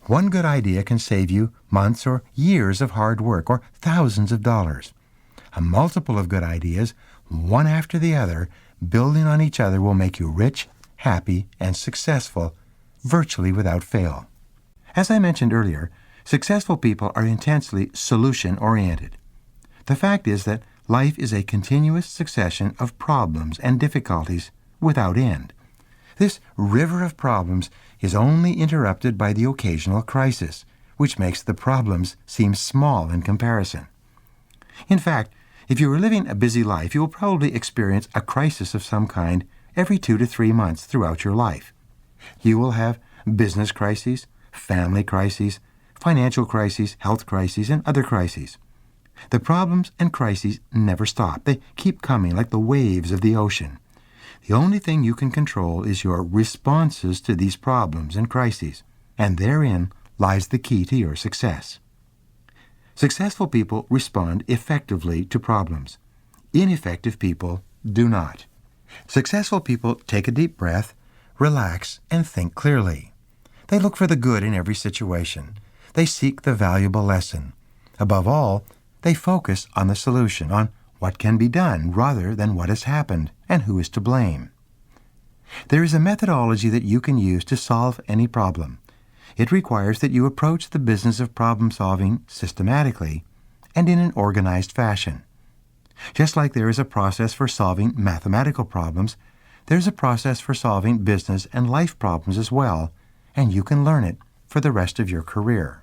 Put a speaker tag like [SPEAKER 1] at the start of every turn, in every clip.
[SPEAKER 1] One good idea can save you months or years of hard work or thousands of dollars. A multiple of good ideas, one after the other, building on each other, will make you rich, happy, and successful virtually without fail. As I mentioned earlier, successful people are intensely solution-oriented. The fact is that life is a continuous succession of problems and difficulties without end. This river of problems is only interrupted by the occasional crisis, which makes the problems seem small in comparison. In fact, if you are living a busy life, you will probably experience a crisis of some kind every 2 to 3 months throughout your life. You will have business crises, family crises, financial crises, health crises, and other crises. The problems and crises never stop. They keep coming like the waves of the ocean. The only thing you can control is your responses to these problems and crises, and therein lies the key to your success. Successful people respond effectively to problems. Ineffective people do not. Successful people take a deep breath, relax, and think clearly. They look for the good in every situation. They seek the valuable lesson. Above all, they focus on the solution, on what can be done rather than what has happened and who is to blame. There is a methodology that you can use to solve any problem. It requires that you approach the business of problem-solving systematically and in an organized fashion. Just like there is a process for solving mathematical problems, there's a process for solving business and life problems as well, and you can learn it for the rest of your career.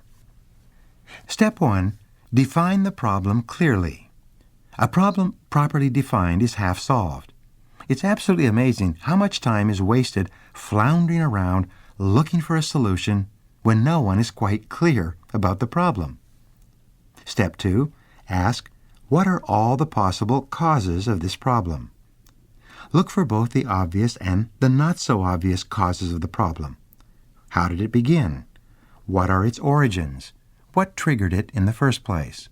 [SPEAKER 1] Step 1. Define the problem clearly. A problem properly defined is half solved. It's absolutely amazing how much time is wasted floundering around looking for a solution when no one is quite clear about the problem. Step 2. Ask, what are all the possible causes of this problem? Look for both the obvious and the not-so-obvious causes of the problem. How did it begin? What are its origins? What triggered it in the first place?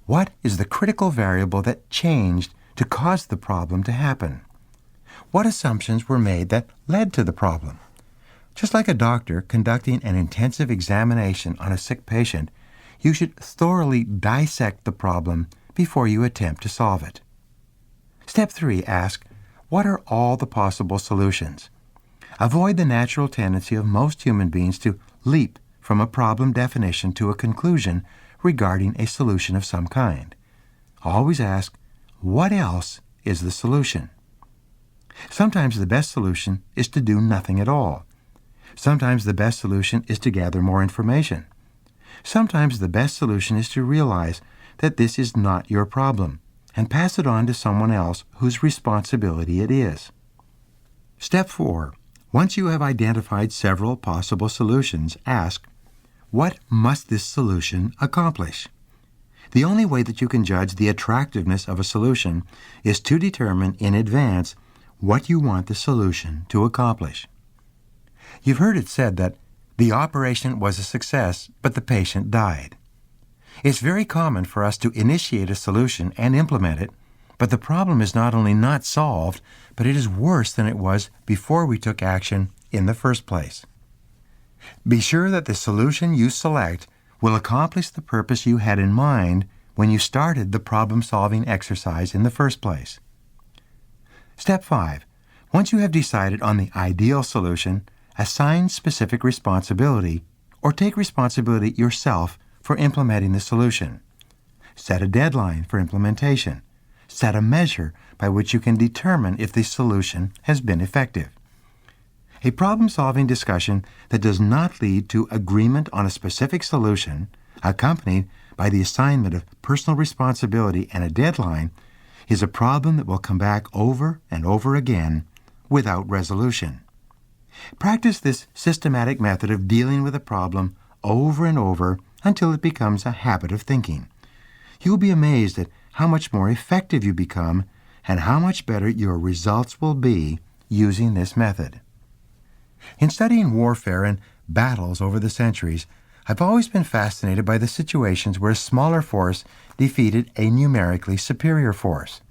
[SPEAKER 1] What is the critical variable that changed to cause the problem to happen? What assumptions were made that led to the problem? Just like a doctor conducting an intensive examination on a sick patient, you should thoroughly dissect the problem before you attempt to solve it. Step 3. Ask, what are all the possible solutions? Avoid the natural tendency of most human beings to leap from a problem definition to a conclusion regarding a solution of some kind. Always ask, what else is the solution? Sometimes the best solution is to do nothing at all. Sometimes the best solution is to gather more information. Sometimes the best solution is to realize that this is not your problem and pass it on to someone else whose responsibility it is. Step 4. Once you have identified several possible solutions, ask, what must this solution accomplish? The only way that you can judge the attractiveness of a solution is to determine in advance what you want the solution to accomplish. You've heard it said that the operation was a success, but the patient died. It's very common for us to initiate a solution and implement it, but the problem is not only not solved, but it is worse than it was before we took action in the first place. Be sure that the solution you select will accomplish the purpose you had in mind when you started the problem-solving exercise in the first place. Step 5. Once you have decided on the ideal solution, assign specific responsibility or take responsibility yourself for implementing the solution. Set a deadline for implementation. Set a measure by which you can determine if the solution has been effective. A problem-solving discussion that does not lead to agreement on a specific solution, accompanied by the assignment of personal responsibility and a deadline, is a problem that will come back over and over again without resolution. Practice this systematic method of dealing with a problem over and over until it becomes a habit of thinking. You will be amazed at how much more effective you become and how much better your results will be using this method. In studying warfare and battles over the centuries, I've always been fascinated by the situations where a smaller force defeated a numerically superior force.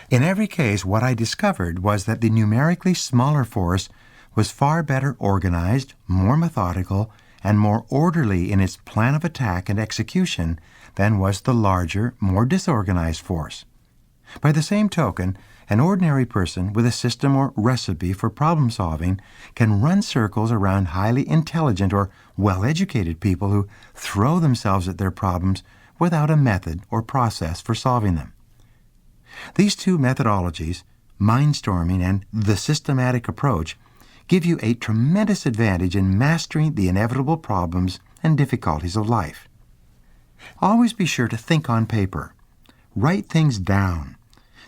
[SPEAKER 1] In every case, what I discovered was that the numerically smaller force was far better organized, more methodical, and more orderly in its plan of attack and execution than was the larger, more disorganized force. By the same token, an ordinary person with a system or recipe for problem solving can run circles around highly intelligent or well-educated people who throw themselves at their problems without a method or process for solving them. These two methodologies, mindstorming and the systematic approach, give you a tremendous advantage in mastering the inevitable problems and difficulties of life. Always be sure to think on paper. Write things down.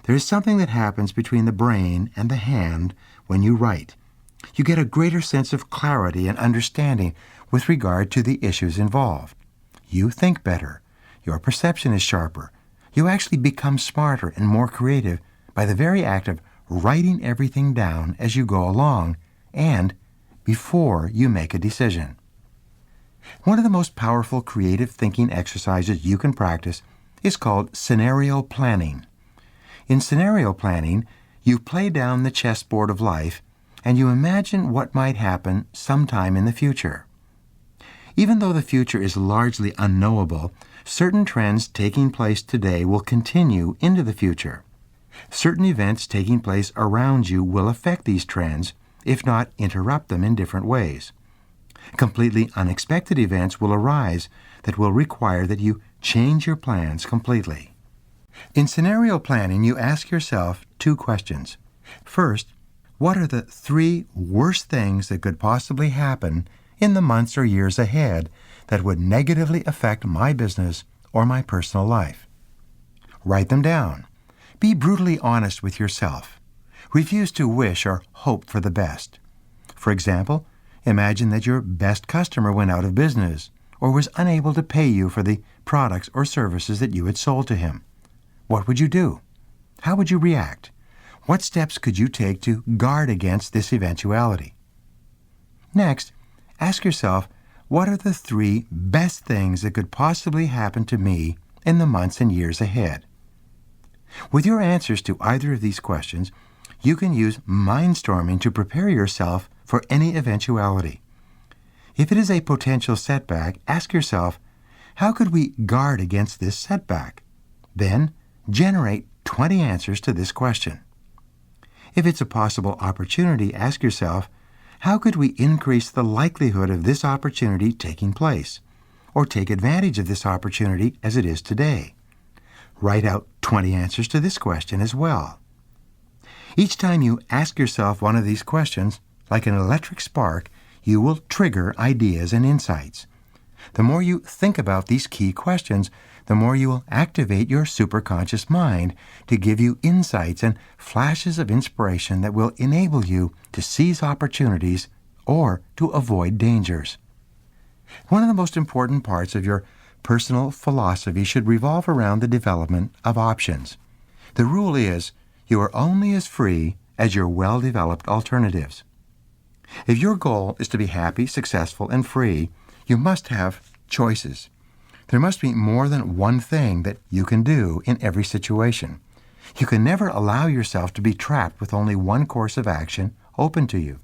[SPEAKER 1] There is something that happens between the brain and the hand when you write. You get a greater sense of clarity and understanding with regard to the issues involved. You think better. Your perception is sharper. You actually become smarter and more creative by the very act of writing everything down as you go along and before you make a decision. One of the most powerful creative thinking exercises you can practice is called scenario planning. In scenario planning, you play down the chessboard of life and you imagine what might happen sometime in the future. Even though the future is largely unknowable, certain trends taking place today will continue into the future. Certain events taking place around you will affect these trends, if not interrupt them in different ways. Completely unexpected events will arise that will require that you change your plans completely. In scenario planning, you ask yourself two questions. First, what are the 3 worst things that could possibly happen in the months or years ahead that would negatively affect my business or my personal life? Write them down. Be brutally honest with yourself. Refuse to wish or hope for the best. For example, imagine that your best customer went out of business or was unable to pay you for the products or services that you had sold to him. What would you do? How would you react? What steps could you take to guard against this eventuality? Next, ask yourself, what are the 3 best things that could possibly happen to me in the months and years ahead? With your answers to either of these questions, you can use mindstorming to prepare yourself for any eventuality. If it is a potential setback, ask yourself, how could we guard against this setback? Then, generate 20 answers to this question. If it's a possible opportunity, ask yourself, how could we increase the likelihood of this opportunity taking place, or take advantage of this opportunity as it is today? Write out 20 answers to this question as well. Each time you ask yourself one of these questions, like an electric spark, you will trigger ideas and insights. The more you think about these key questions, the more you will activate your superconscious mind to give you insights and flashes of inspiration that will enable you to seize opportunities or to avoid dangers. One of the most important parts of your personal philosophy should revolve around the development of options. The rule is, you are only as free as your well-developed alternatives. If your goal is to be happy, successful, and free, you must have choices. There must be more than one thing that you can do in every situation. You can never allow yourself to be trapped with only one course of action open to you.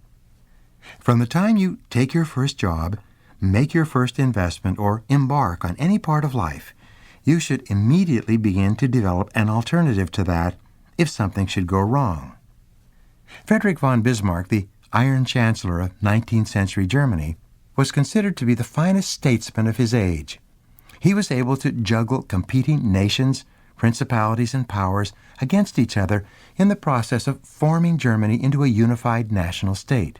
[SPEAKER 1] From the time you take your first job, make your first investment, or embark on any part of life, you should immediately begin to develop an alternative to that if something should go wrong. Frederick von Bismarck, the Iron Chancellor of 19th century Germany, was considered to be the finest statesman of his age. He was able to juggle competing nations, principalities, and powers against each other in the process of forming Germany into a unified national state.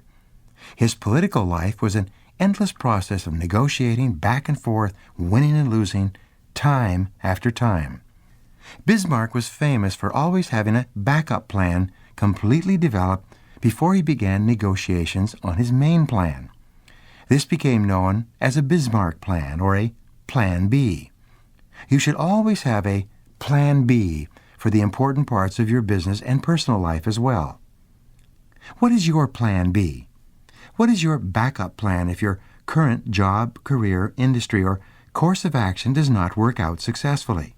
[SPEAKER 1] His political life was an endless process of negotiating back and forth, winning and losing, time after time. Bismarck was famous for always having a backup plan completely developed before he began negotiations on his main plan. This became known as a Bismarck plan, or a Plan B. You should always have a Plan B for the important parts of your business and personal life as well. What is your Plan B? What is your backup plan if your current job, career, industry, or course of action does not work out successfully?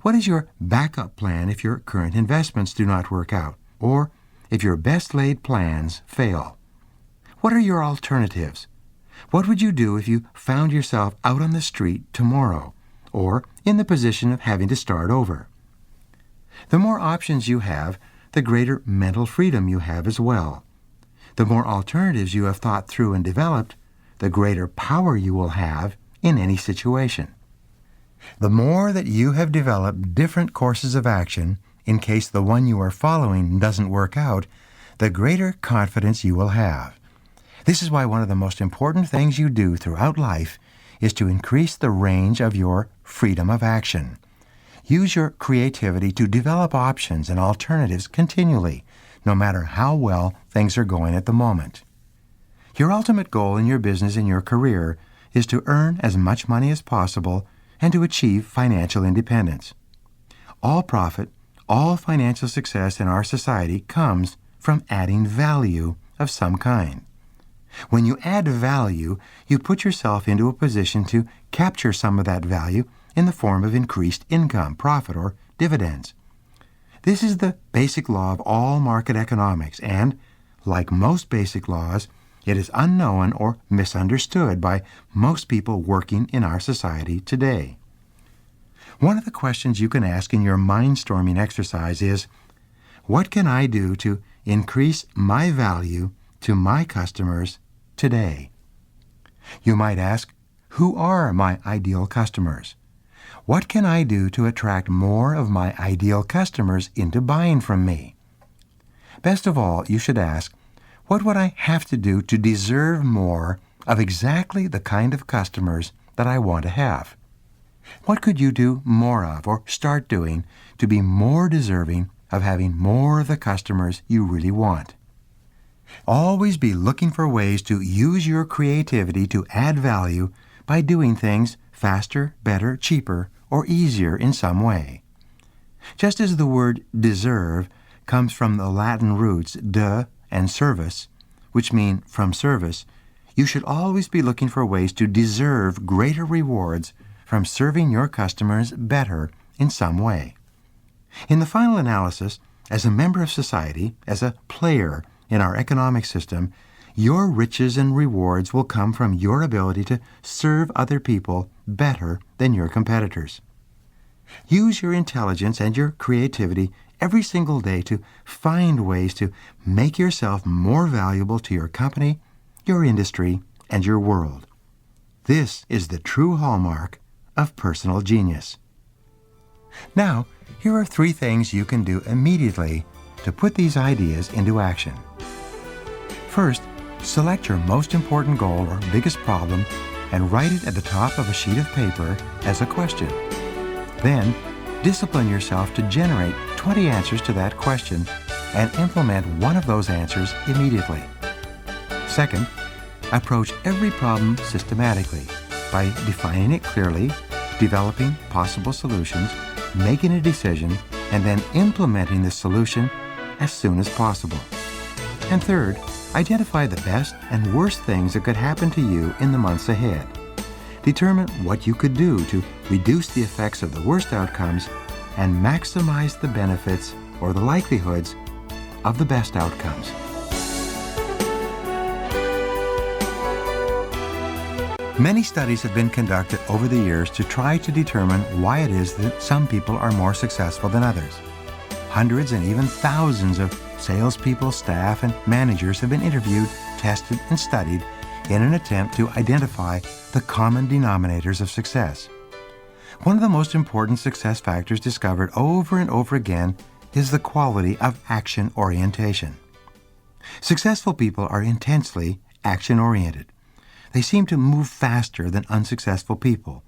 [SPEAKER 1] What is your backup plan if your current investments do not work out, or if your best-laid plans fail? What are your alternatives? What would you do if you found yourself out on the street tomorrow, or in the position of having to start over? The more options you have, the greater mental freedom you have as well. The more alternatives you have thought through and developed, the greater power you will have in any situation. The more that you have developed different courses of action, in case the one you are following doesn't work out, the greater confidence you will have. This is why one of the most important things you do throughout life is to increase the range of your freedom of action. Use your creativity to develop options and alternatives continually, no matter how well things are going at the moment. Your ultimate goal in your business and your career is to earn as much money as possible and to achieve financial independence. All profit, all financial success in our society comes from adding value of some kind. When you add value, you put yourself into a position to capture some of that value in the form of increased income, profit, or dividends. This is the basic law of all market economics, and, like most basic laws, it is unknown or misunderstood by most people working in our society today. One of the questions you can ask in your mind-storming exercise is, what can I do to increase my value to my customers today? You might ask, who are my ideal customers? What can I do to attract more of my ideal customers into buying from me? Best of all, you should ask, what would I have to do to deserve more of exactly the kind of customers that I want to have? What could you do more of or start doing to be more deserving of having more of the customers you really want? Always be looking for ways to use your creativity to add value by doing things faster, better, cheaper, or easier in some way. Just as the word deserve comes from the Latin roots de and service, which mean from service, you should always be looking for ways to deserve greater rewards from serving your customers better in some way. In the final analysis, as a member of society, as a player in our economic system, your riches and rewards will come from your ability to serve other people better than your competitors. Use your intelligence and your creativity every single day to find ways to make yourself more valuable to your company, your industry, and your world. This is the true hallmark of personal genius. Now, here are 3 things you can do immediately to put these ideas into action. First, select your most important goal or biggest problem and write it at the top of a sheet of paper as a question. Then, discipline yourself to generate 20 answers to that question and implement one of those answers immediately. Second, approach every problem systematically by defining it clearly, developing possible solutions, making a decision, and then implementing the solution as soon as possible. And third, identify the best and worst things that could happen to you in the months ahead. Determine what you could do to reduce the effects of the worst outcomes and maximize the benefits or the likelihoods of the best outcomes. Many studies have been conducted over the years to try to determine why it is that some people are more successful than others. Hundreds and even thousands of salespeople, staff, and managers have been interviewed, tested, and studied in an attempt to identify the common denominators of success. One of the most important success factors discovered over and over again is the quality of action orientation. Successful people are intensely action-oriented. They seem to move faster than unsuccessful people.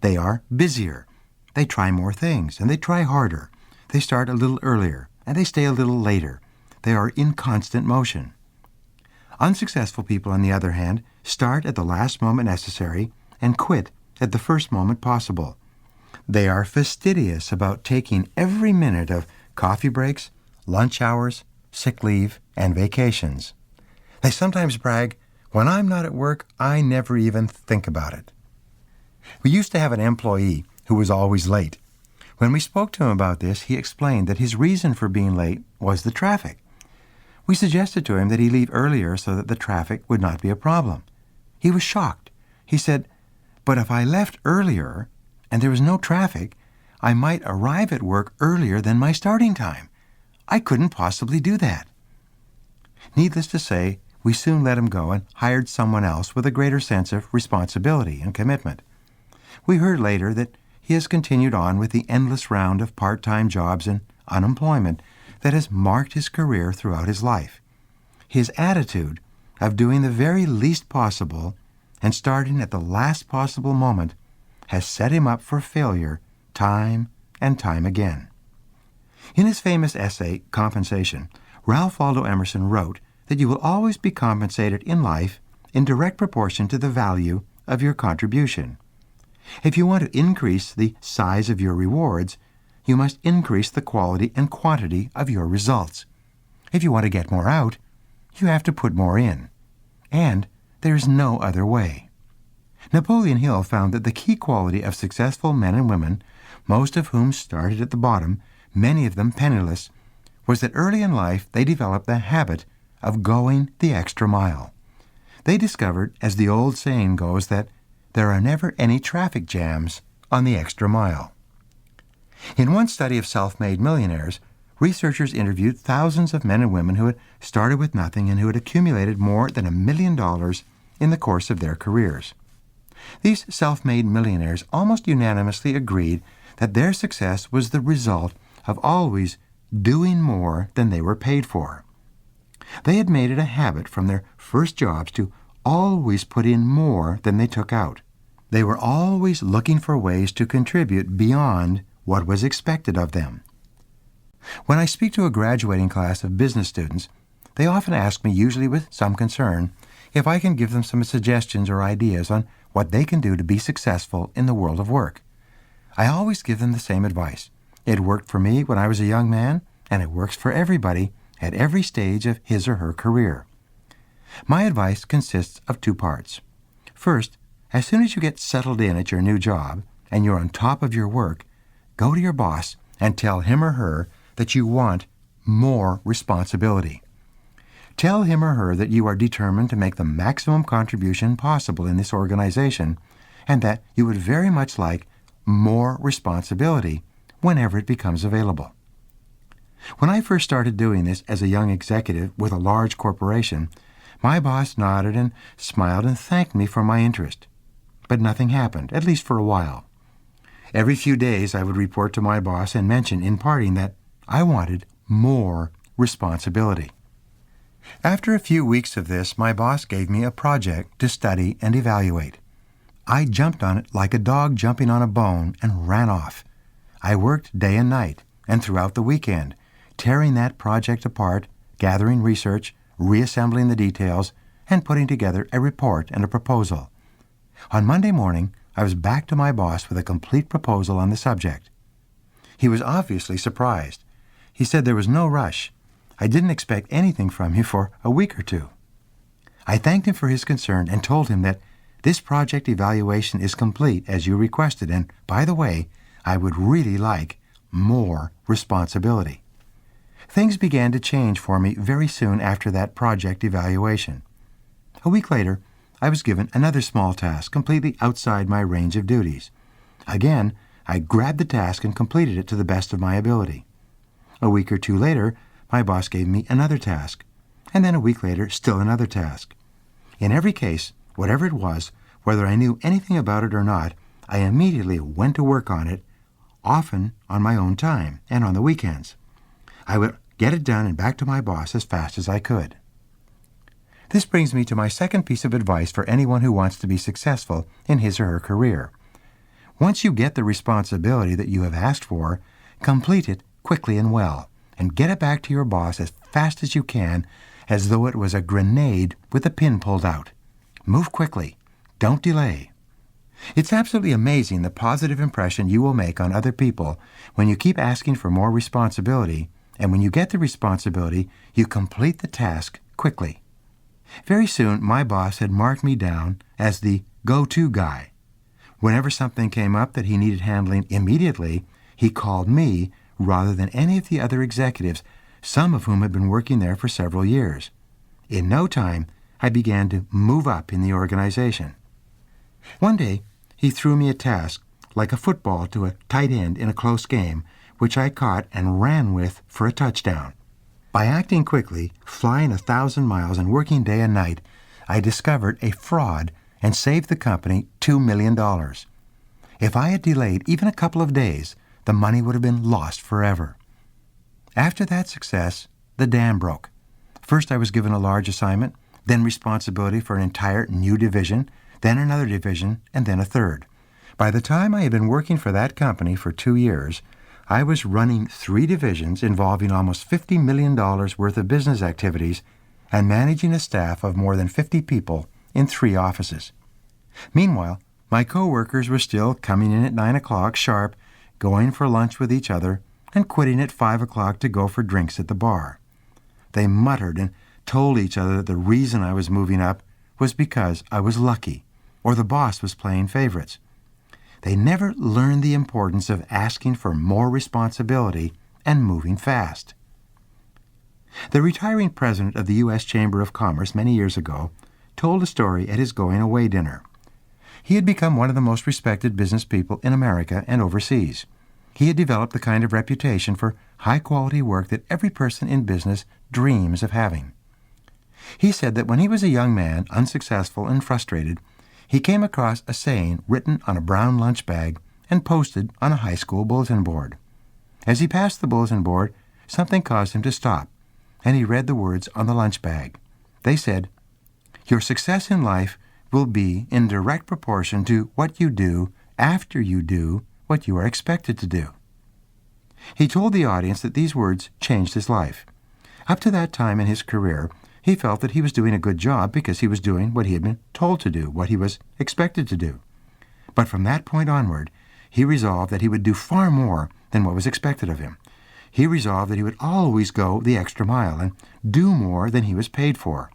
[SPEAKER 1] They are busier. They try more things, and they try harder. They start a little earlier, and they stay a little later. They are in constant motion. Unsuccessful people, on the other hand, start at the last moment necessary and quit at the first moment possible. They are fastidious about taking every minute of coffee breaks, lunch hours, sick leave, and vacations. They sometimes brag, "When I'm not at work, I never even think about it." We used to have an employee who was always late. When we spoke to him about this, he explained that his reason for being late was the traffic. We suggested to him that he leave earlier so that the traffic would not be a problem. He was shocked. He said, "But if I left earlier and there was no traffic, I might arrive at work earlier than my starting time. I couldn't possibly do that." Needless to say, we soon let him go and hired someone else with a greater sense of responsibility and commitment. We heard later that he has continued on with the endless round of part-time jobs and unemployment that has marked his career throughout his life. His attitude of doing the very least possible and starting at the last possible moment has set him up for failure time and time again. In his famous essay, Compensation, Ralph Waldo Emerson wrote that you will always be compensated in life in direct proportion to the value of your contribution. If you want to increase the size of your rewards, you must increase the quality and quantity of your results. If you want to get more out, you have to put more in. And there is no other way. Napoleon Hill found that the key quality of successful men and women, most of whom started at the bottom, many of them penniless, was that early in life they developed the habit of going the extra mile. They discovered, as the old saying goes, that there are never any traffic jams on the extra mile. In one study of self-made millionaires, researchers interviewed thousands of men and women who had started with nothing and who had accumulated more than $1 million in the course of their careers. These self-made millionaires almost unanimously agreed that their success was the result of always doing more than they were paid for. They had made it a habit from their first jobs to always put in more than they took out. They were always looking for ways to contribute beyond what was expected of them. When I speak to a graduating class of business students, they often ask me, usually with some concern, if I can give them some suggestions or ideas on what they can do to be successful in the world of work. I always give them the same advice. It worked for me when I was a young man, and it works for everybody at every stage of his or her career. My advice consists of two parts. First, as soon as you get settled in at your new job and you're on top of your work, go to your boss and tell him or her that you want more responsibility. Tell him or her that you are determined to make the maximum contribution possible in this organization and that you would very much like more responsibility whenever it becomes available. When I first started doing this as a young executive with a large corporation, my boss nodded and smiled and thanked me for my interest. But nothing happened, at least for a while. Every few days I would report to my boss and mention in parting that I wanted more responsibility. After a few weeks of this, my boss gave me a project to study and evaluate. I jumped on it like a dog jumping on a bone and ran off. I worked day and night and throughout the weekend, tearing that project apart, gathering research, reassembling the details, and putting together a report and a proposal. On Monday morning, I was back to my boss with a complete proposal on the subject. He was obviously surprised. He said there was no rush. I didn't expect anything from you for a week or two. I thanked him for his concern and told him that this project evaluation is complete as you requested, and, by the way, I would really like more responsibility. Things began to change for me very soon after that project evaluation. A week later, I was given another small task completely outside my range of duties. Again, I grabbed the task and completed it to the best of my ability. A week or two later, my boss gave me another task, and then a week later, still another task. In every case, whatever it was, whether I knew anything about it or not, I immediately went to work on it, often on my own time and on the weekends. I would get it done and back to my boss as fast as I could. This brings me to my second piece of advice for anyone who wants to be successful in his or her career. Once you get the responsibility that you have asked for, complete it quickly and well, and get it back to your boss as fast as you can, as though it was a grenade with the pin pulled out. Move quickly. Don't delay. It's absolutely amazing the positive impression you will make on other people when you keep asking for more responsibility, and when you get the responsibility, you complete the task quickly. Very soon, my boss had marked me down as the go-to guy. Whenever something came up that he needed handling immediately, he called me rather than any of the other executives, some of whom had been working there for several years. In no time, I began to move up in the organization. One day, he threw me a task like a football to a tight end in a close game, which I caught and ran with for a touchdown. By acting quickly, flying 1,000 miles, and working day and night, I discovered a fraud and saved the company $2 million. If I had delayed even a couple of days, the money would have been lost forever. After that success, the dam broke. First, I was given a large assignment, then responsibility for an entire new division, then another division, and then a third. By the time I had been working for that company for 2 years, I was running 3 divisions involving almost $50 million worth of business activities and managing a staff of more than 50 people in 3 offices. Meanwhile, my co-workers were still coming in at 9 o'clock sharp, going for lunch with each other, and quitting at 5 o'clock to go for drinks at the bar. They muttered and told each other that the reason I was moving up was because I was lucky, or the boss was playing favorites. They never learned the importance of asking for more responsibility and moving fast. The retiring president of the U.S. Chamber of Commerce many years ago told a story at his going-away dinner. He had become one of the most respected business people in America and overseas. He had developed the kind of reputation for high-quality work that every person in business dreams of having. He said that when he was a young man, unsuccessful and frustrated, he came across a saying written on a brown lunch bag and posted on a high school bulletin board. As he passed the bulletin board, something caused him to stop, and he read the words on the lunch bag. They said, "Your success in life will be in direct proportion to what you do after you do what you are expected to do." He told the audience that these words changed his life. Up to that time in his career, he felt that he was doing a good job because he was doing what he had been told to do, what he was expected to do. But from that point onward, he resolved that he would do far more than what was expected of him. He resolved that he would always go the extra mile and do more than he was paid for.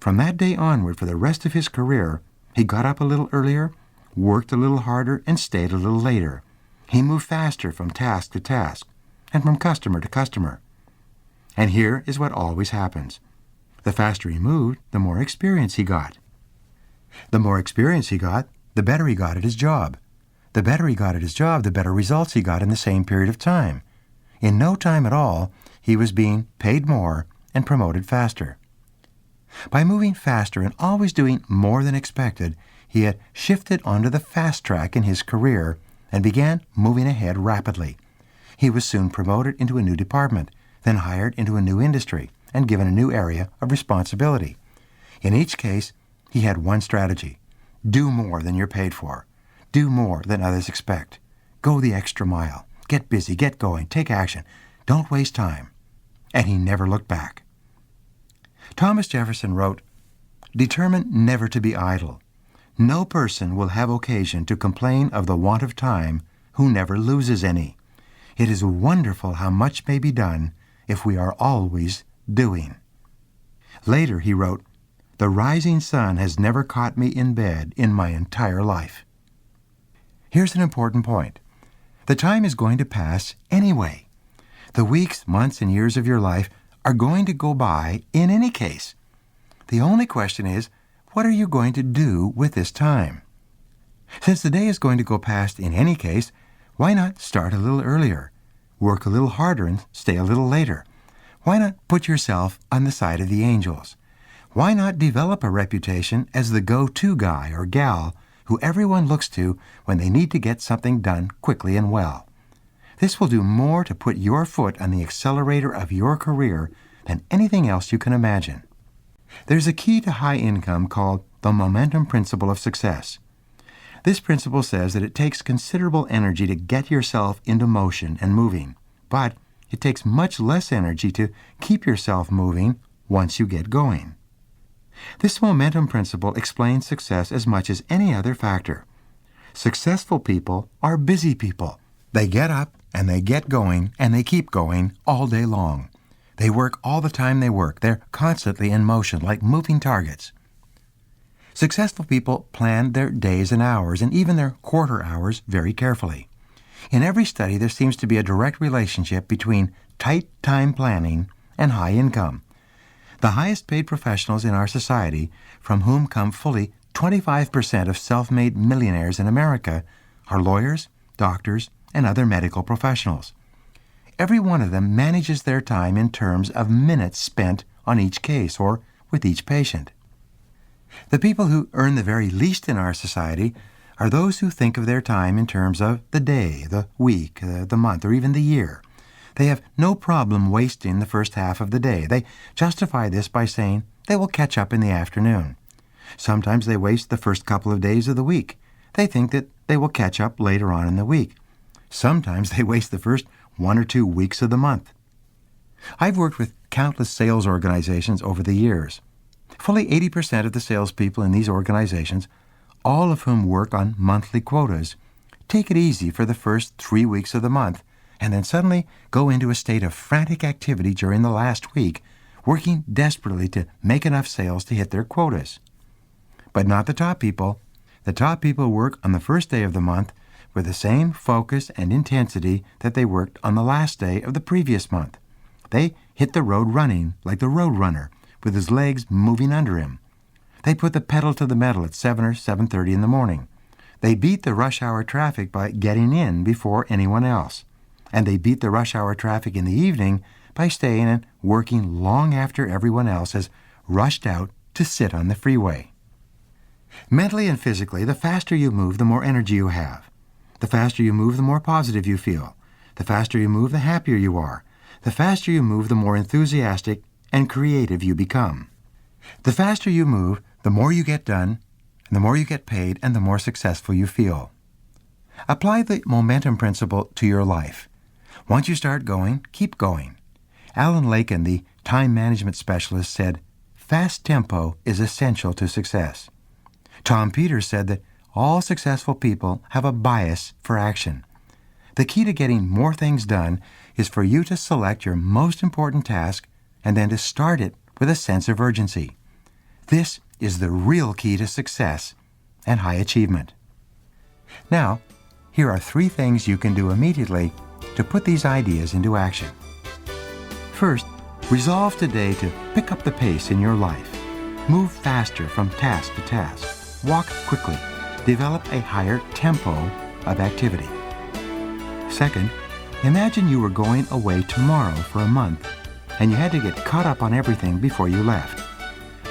[SPEAKER 1] From that day onward, for the rest of his career, he got up a little earlier, worked a little harder, and stayed a little later. He moved faster from task to task and from customer to customer. And here is what always happens. The faster he moved, the more experience he got. The more experience he got, the better he got at his job. The better he got at his job, the better results he got in the same period of time. In no time at all, he was being paid more and promoted faster. By moving faster and always doing more than expected, he had shifted onto the fast track in his career and began moving ahead rapidly. He was soon promoted into a new department, then hired into a new industry, and given a new area of responsibility. In each case, he had one strategy: do more than you're paid for. Do more than others expect. Go the extra mile. Get busy, get going, take action. Don't waste time. And he never looked back. Thomas Jefferson wrote, "Determine never to be idle. No person will have occasion to complain of the want of time who never loses any. It is wonderful how much may be done if we are always doing." Later he wrote, "The rising sun has never caught me in bed in my entire life." Here's an important point. The time is going to pass anyway. The weeks, months, and years of your life are going to go by in any case. The only question is, what are you going to do with this time? Since the day is going to go past in any case, why not start a little earlier, work a little harder, and stay a little later? Why not put yourself on the side of the angels? Why not develop a reputation as the go-to guy or gal who everyone looks to when they need to get something done quickly and well? This will do more to put your foot on the accelerator of your career than anything else you can imagine. There's a key to high income called the momentum principle of success. This principle says that it takes considerable energy to get yourself into motion and moving, but it takes much less energy to keep yourself moving once you get going. This momentum principle explains success as much as any other factor. Successful people are busy people. They get up and they get going and they keep going all day long. They work all the time they work. They're constantly in motion like moving targets. Successful people plan their days and hours and even their quarter hours very carefully. In every study, there seems to be a direct relationship between tight time planning and high income. The highest paid professionals in our society, from whom come fully 25% of self-made millionaires in America, are lawyers, doctors, and other medical professionals. Every one of them manages their time in terms of minutes spent on each case or with each patient. The people who earn the very least in our society are those who think of their time in terms of the day, the week, the month, or even the year. They have no problem wasting the first half of the day. They justify this by saying they will catch up in the afternoon. Sometimes they waste the first couple of days of the week. They think that they will catch up later on in the week. Sometimes they waste the first 1 or 2 weeks of the month. I've worked with countless sales organizations over the years. Fully 80% of the salespeople in these organizations, all of whom work on monthly quotas, take it easy for the first 3 weeks of the month and then suddenly go into a state of frantic activity during the last week, working desperately to make enough sales to hit their quotas. But not the top people. The top people work on the first day of the month with the same focus and intensity that they worked on the last day of the previous month. They hit the road running like the road runner, with his legs moving under him. They put the pedal to the metal at 7 or 7:30 in the morning. They beat the rush hour traffic by getting in before anyone else. And they beat the rush hour traffic in the evening by staying and working long after everyone else has rushed out to sit on the freeway. Mentally and physically, the faster you move, the more energy you have. The faster you move, the more positive you feel. The faster you move, the happier you are. The faster you move, the more enthusiastic and creative you become. The faster you move, the more you get done, and the more you get paid, and the more successful you feel. Apply the momentum principle to your life. Once you start going, keep going. Alan Lakin, the time management specialist, said, "Fast tempo is essential to success." Tom Peters said that all successful people have a bias for action. The key to getting more things done is for you to select your most important task and then to start it with a sense of urgency. This is the real key to success and high achievement. Now, here are 3 things you can do immediately to put these ideas into action. First, resolve today to pick up the pace in your life. Move faster from task to task. Walk quickly. Develop a higher tempo of activity. Second, imagine you were going away tomorrow for a month and you had to get caught up on everything before you left.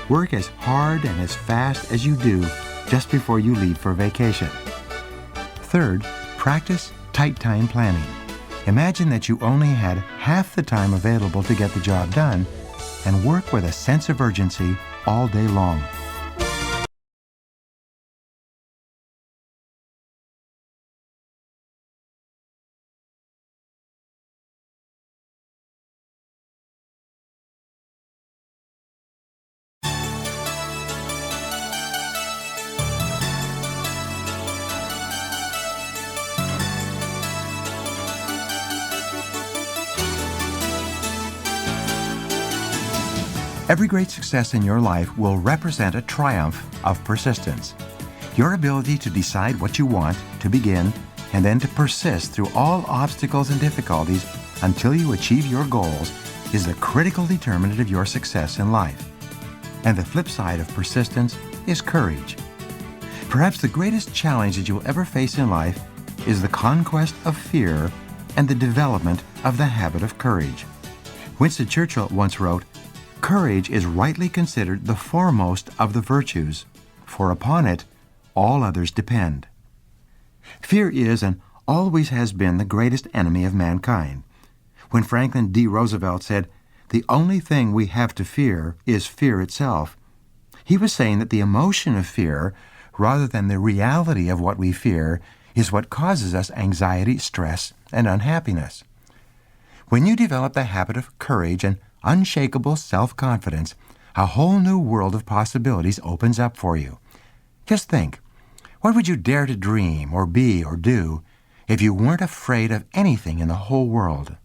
[SPEAKER 1] Work as hard and as fast as you do just before you leave for vacation. Third, practice tight time planning. Imagine that you only had half the time available to get the job done and work with a sense of urgency all day long. Every great success in your life will represent a triumph of persistence. Your ability to decide what you want, to begin, and then to persist through all obstacles and difficulties until you achieve your goals is the critical determinant of your success in life. And the flip side of persistence is courage. Perhaps the greatest challenge that you'll ever face in life is the conquest of fear and the development of the habit of courage. Winston Churchill once wrote, "Courage is rightly considered the foremost of the virtues, for upon it all others depend." Fear is and always has been the greatest enemy of mankind. When Franklin D. Roosevelt said, "The only thing we have to fear is fear itself," he was saying that the emotion of fear, rather than the reality of what we fear, is what causes us anxiety, stress, and unhappiness. When you develop the habit of courage and unshakable self-confidence, a whole new world of possibilities opens up for you. Just think, what would you dare to dream or be or do if you weren't afraid of anything in the whole world?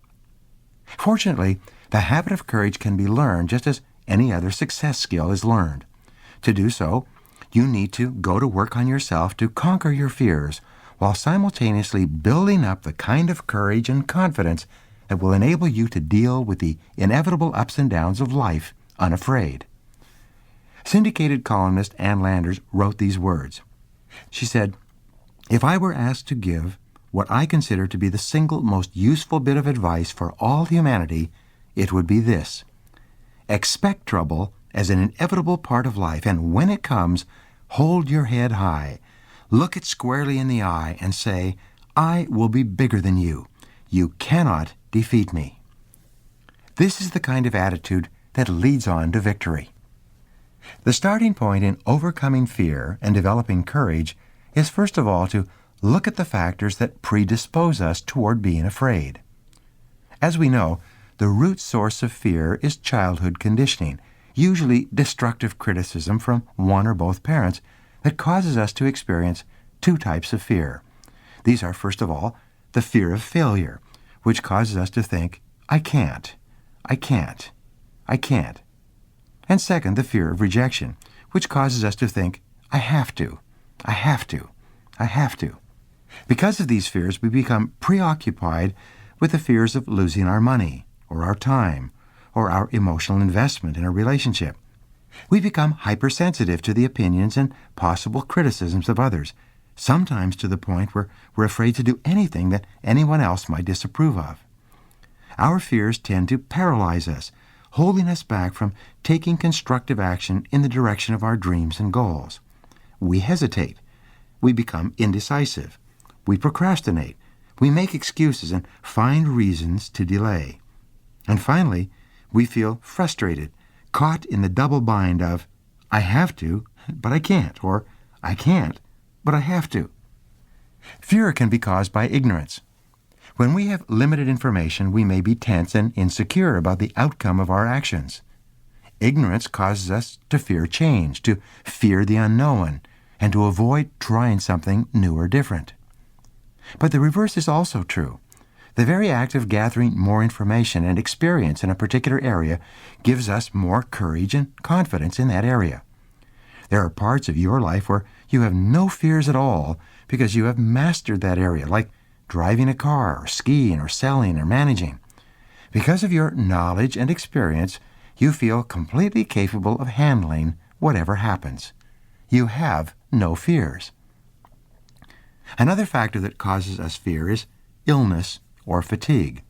[SPEAKER 1] Fortunately, the habit of courage can be learned just as any other success skill is learned. To do so, you need to go to work on yourself to conquer your fears while simultaneously building up the kind of courage and confidence that will enable you to deal with the inevitable ups and downs of life unafraid. Syndicated columnist Ann Landers wrote these words. She said, "If I were asked to give what I consider to be the single most useful bit of advice for all humanity, it would be this. Expect trouble as an inevitable part of life, and when it comes, hold your head high. Look it squarely in the eye and say, 'I will be bigger than you. You cannot defeat me.'" This is the kind of attitude that leads on to victory. The starting point in overcoming fear and developing courage is first of all to look at the factors that predispose us toward being afraid. As we know, the root source of fear is childhood conditioning, usually destructive criticism from one or both parents, that causes us to experience two types of fear. These are, first of all, the fear of failure, which causes us to think, "I can't, I can't, I can't." And second, the fear of rejection, which causes us to think, "I have to, I have to, I have to." Because of these fears, we become preoccupied with the fears of losing our money, or our time, or our emotional investment in a relationship. We become hypersensitive to the opinions and possible criticisms of others, sometimes to the point where we're afraid to do anything that anyone else might disapprove of. Our fears tend to paralyze us, holding us back from taking constructive action in the direction of our dreams and goals. We hesitate. We become indecisive. We procrastinate. We make excuses and find reasons to delay. And finally, we feel frustrated, caught in the double bind of, "I have to, but I can't," or "I can't, but I have to." Fear can be caused by ignorance. When we have limited information, we may be tense and insecure about the outcome of our actions. Ignorance causes us to fear change, to fear the unknown, and to avoid trying something new or different. But the reverse is also true. The very act of gathering more information and experience in a particular area gives us more courage and confidence in that area. There are parts of your life where you have no fears at all because you have mastered that area, like driving a car, or skiing, or selling, or managing. Because of your knowledge and experience, you feel completely capable of handling whatever happens. You have no fears. Another factor that causes us fear is illness or fatigue.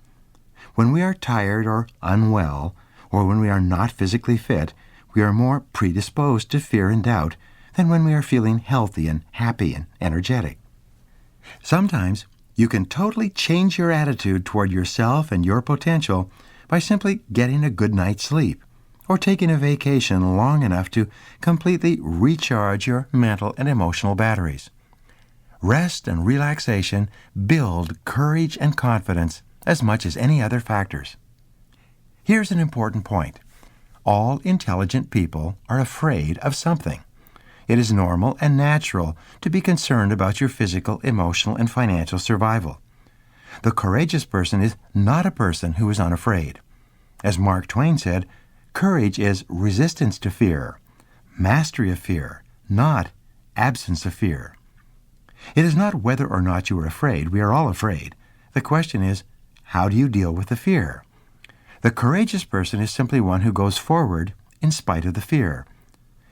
[SPEAKER 1] When we are tired or unwell, or when we are not physically fit, we are more predisposed to fear and doubt than when we are feeling healthy and happy and energetic. Sometimes you can totally change your attitude toward yourself and your potential by simply getting a good night's sleep, or taking a vacation long enough to completely recharge your mental and emotional batteries. Rest and relaxation build courage and confidence as much as any other factors. Here's an important point. All intelligent people are afraid of something. It is normal and natural to be concerned about your physical, emotional, and financial survival. The courageous person is not a person who is unafraid. As Mark Twain said, courage is resistance to fear, mastery of fear, not absence of fear. It is not whether or not you are afraid. We are all afraid. The question is, how do you deal with the fear? The courageous person is simply one who goes forward in spite of the fear.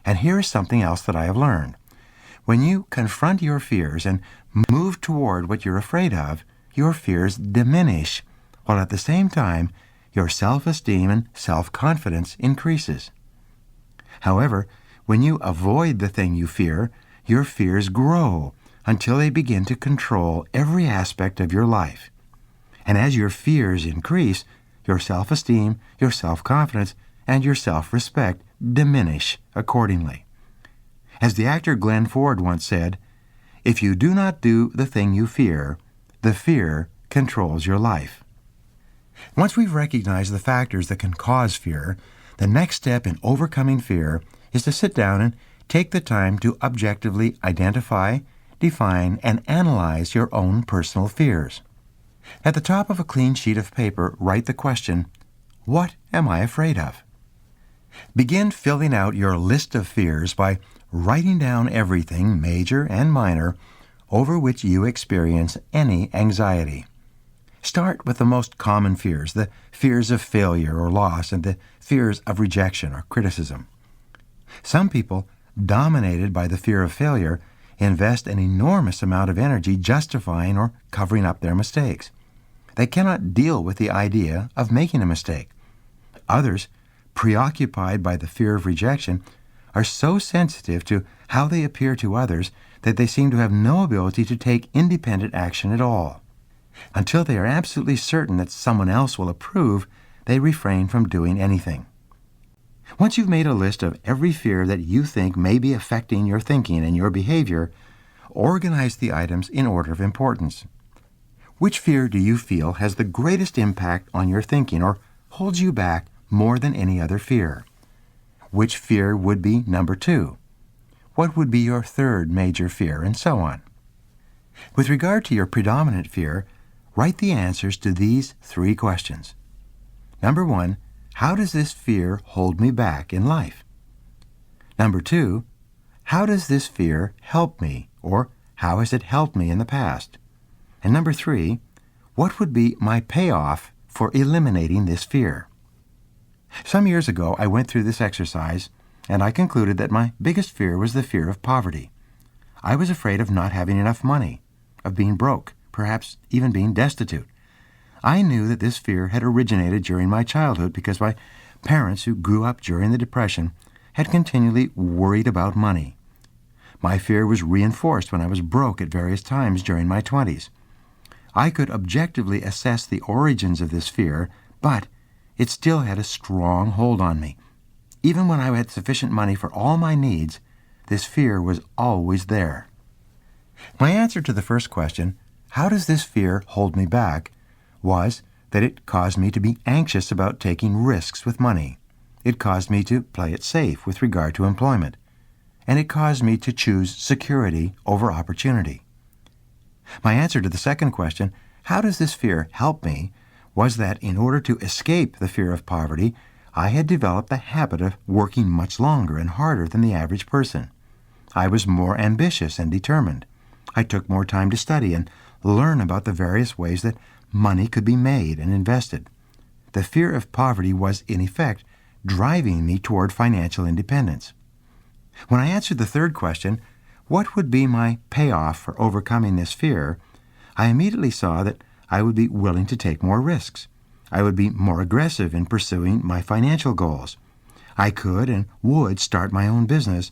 [SPEAKER 1] And here is something else that I have learned. When you confront your fears and move toward what you're afraid of, your fears diminish, while at the same time, your self-esteem and self-confidence increases. However, when you avoid the thing you fear, your fears grow until they begin to control every aspect of your life. And as your fears increase, your self-esteem, your self-confidence, and your self-respect diminish accordingly. As the actor Glenn Ford once said, "If you do not do the thing you fear, the fear controls your life." Once we've recognized the factors that can cause fear, the next step in overcoming fear is to sit down and take the time to objectively identify, define, and analyze your own personal fears. At the top of a clean sheet of paper, write the question, "What am I afraid of?" Begin filling out your list of fears by writing down everything, major and minor, over which you experience any anxiety. Start with the most common fears, the fears of failure or loss, and the fears of rejection or criticism. Some people, dominated by the fear of failure, invest an enormous amount of energy justifying or covering up their mistakes. They cannot deal with the idea of making a mistake. Others, preoccupied by the fear of rejection, are so sensitive to how they appear to others that they seem to have no ability to take independent action at all. Until they are absolutely certain that someone else will approve, they refrain from doing anything. Once you've made a list of every fear that you think may be affecting your thinking and your behavior, organize the items in order of importance. Which fear do you feel has the greatest impact on your thinking or holds you back more than any other fear? Which fear would be number 2? What would be your third major fear, and so on? With regard to your predominant fear, write the answers to these 3 questions. Number 1, how does this fear hold me back in life? Number 2, how does this fear help me, or how has it helped me in the past? And number 3, what would be my payoff for eliminating this fear? Some years ago, I went through this exercise, and I concluded that my biggest fear was the fear of poverty. I was afraid of not having enough money, of being broke, perhaps even being destitute. I knew that this fear had originated during my childhood because my parents, who grew up during the Depression, had continually worried about money. My fear was reinforced when I was broke at various times during my 20s. I could objectively assess the origins of this fear, but it still had a strong hold on me. Even when I had sufficient money for all my needs, this fear was always there. My answer to the first question, how does this fear hold me back, was that it caused me to be anxious about taking risks with money. It caused me to play it safe with regard to employment. And it caused me to choose security over opportunity. My answer to the second question, how does this fear help me, was that in order to escape the fear of poverty, I had developed the habit of working much longer and harder than the average person. I was more ambitious and determined. I took more time to study and learn about the various ways that money could be made and invested. The fear of poverty was, in effect, driving me toward financial independence. When I answered the third question, what would be my payoff for overcoming this fear, I immediately saw that I would be willing to take more risks. I would be more aggressive in pursuing my financial goals. I could and would start my own business,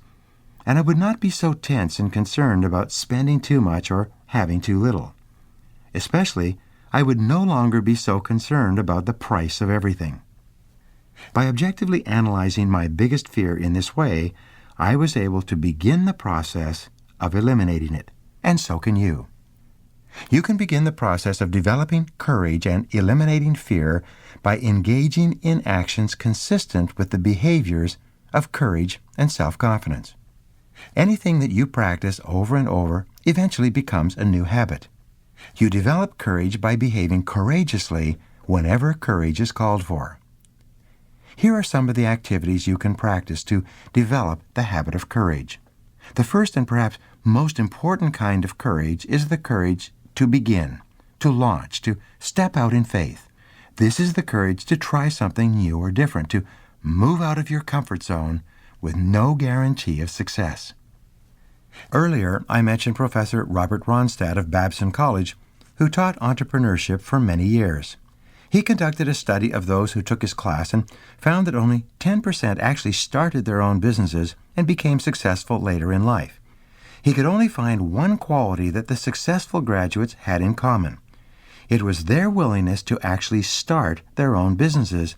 [SPEAKER 1] and I would not be so tense and concerned about spending too much or having too little. Especially, I would no longer be so concerned about the price of everything. By objectively analyzing my biggest fear in this way, I was able to begin the process of eliminating it, and so can you. You can begin the process of developing courage and eliminating fear by engaging in actions consistent with the behaviors of courage and self-confidence. Anything that you practice over and over eventually becomes a new habit. You develop courage by behaving courageously whenever courage is called for. Here are some of the activities you can practice to develop the habit of courage. The first and perhaps most important kind of courage is the courage to begin, to launch, to step out in faith. This is the courage to try something new or different, to move out of your comfort zone with no guarantee of success. Earlier, I mentioned Professor Robert Ronstadt of Babson College, who taught entrepreneurship for many years. He conducted a study of those who took his class and found that only 10% actually started their own businesses and became successful later in life. He could only find one quality that the successful graduates had in common. It was their willingness to actually start their own businesses,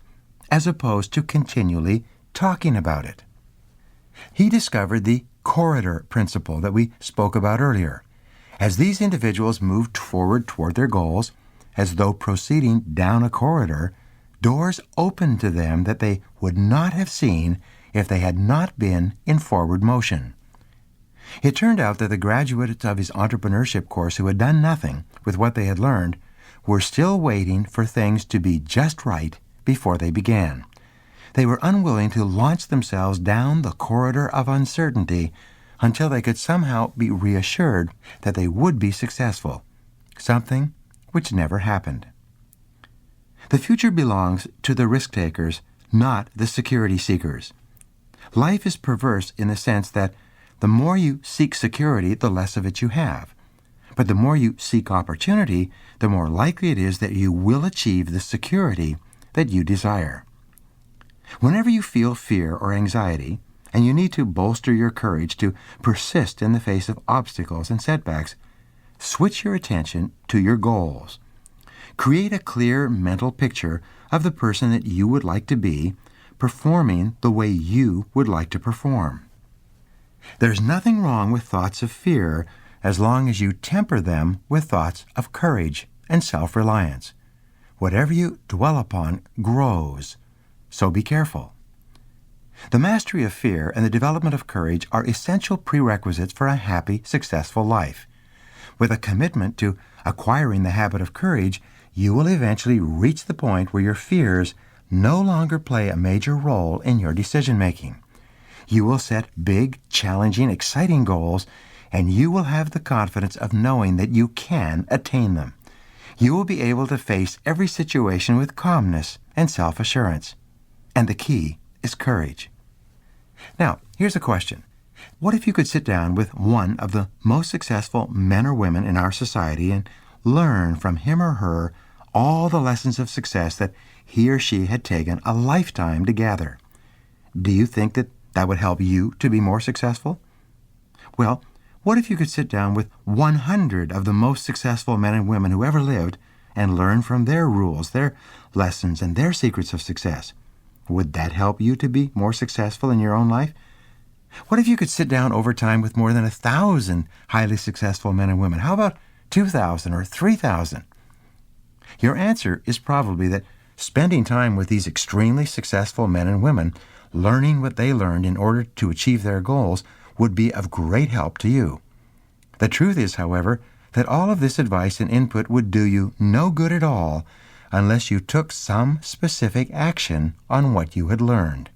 [SPEAKER 1] as opposed to continually talking about it. He discovered the corridor principle that we spoke about earlier. As these individuals moved forward toward their goals, as though proceeding down a corridor, doors opened to them that they would not have seen if they had not been in forward motion. It turned out that the graduates of his entrepreneurship course who had done nothing with what they had learned were still waiting for things to be just right before they began. They were unwilling to launch themselves down the corridor of uncertainty until they could somehow be reassured that they would be successful, something which never happened. The future belongs to the risk takers, not the security seekers. Life is perverse in the sense that the more you seek security, the less of it you have. But the more you seek opportunity, the more likely it is that you will achieve the security that you desire. Whenever you feel fear or anxiety, and you need to bolster your courage to persist in the face of obstacles and setbacks, switch your attention to your goals. Create a clear mental picture of the person that you would like to be, performing the way you would like to perform. There's nothing wrong with thoughts of fear as long as you temper them with thoughts of courage and self-reliance. Whatever you dwell upon grows, so be careful. The mastery of fear and the development of courage are essential prerequisites for a happy, successful life. With a commitment to acquiring the habit of courage, you will eventually reach the point where your fears no longer play a major role in your decision-making. You will set big, challenging, exciting goals, and you will have the confidence of knowing that you can attain them. You will be able to face every situation with calmness and self-assurance. And the key is courage. Now, here's a question. What if you could sit down with one of the most successful men or women in our society and learn from him or her all the lessons of success that he or she had taken a lifetime to gather? Do you think that would help you to be more successful? Well, what if you could sit down with 100 of the most successful men and women who ever lived and learn from their rules, their lessons, and their secrets of success? Would that help you to be more successful in your own life? What if you could sit down over time with more than 1,000 highly successful men and women? How about 2,000 or 3,000? Your answer is probably that spending time with these extremely successful men and women, learning what they learned in order to achieve their goals, would be of great help to you. The truth is, however, that all of this advice and input would do you no good at all unless you took some specific action on what you had learned.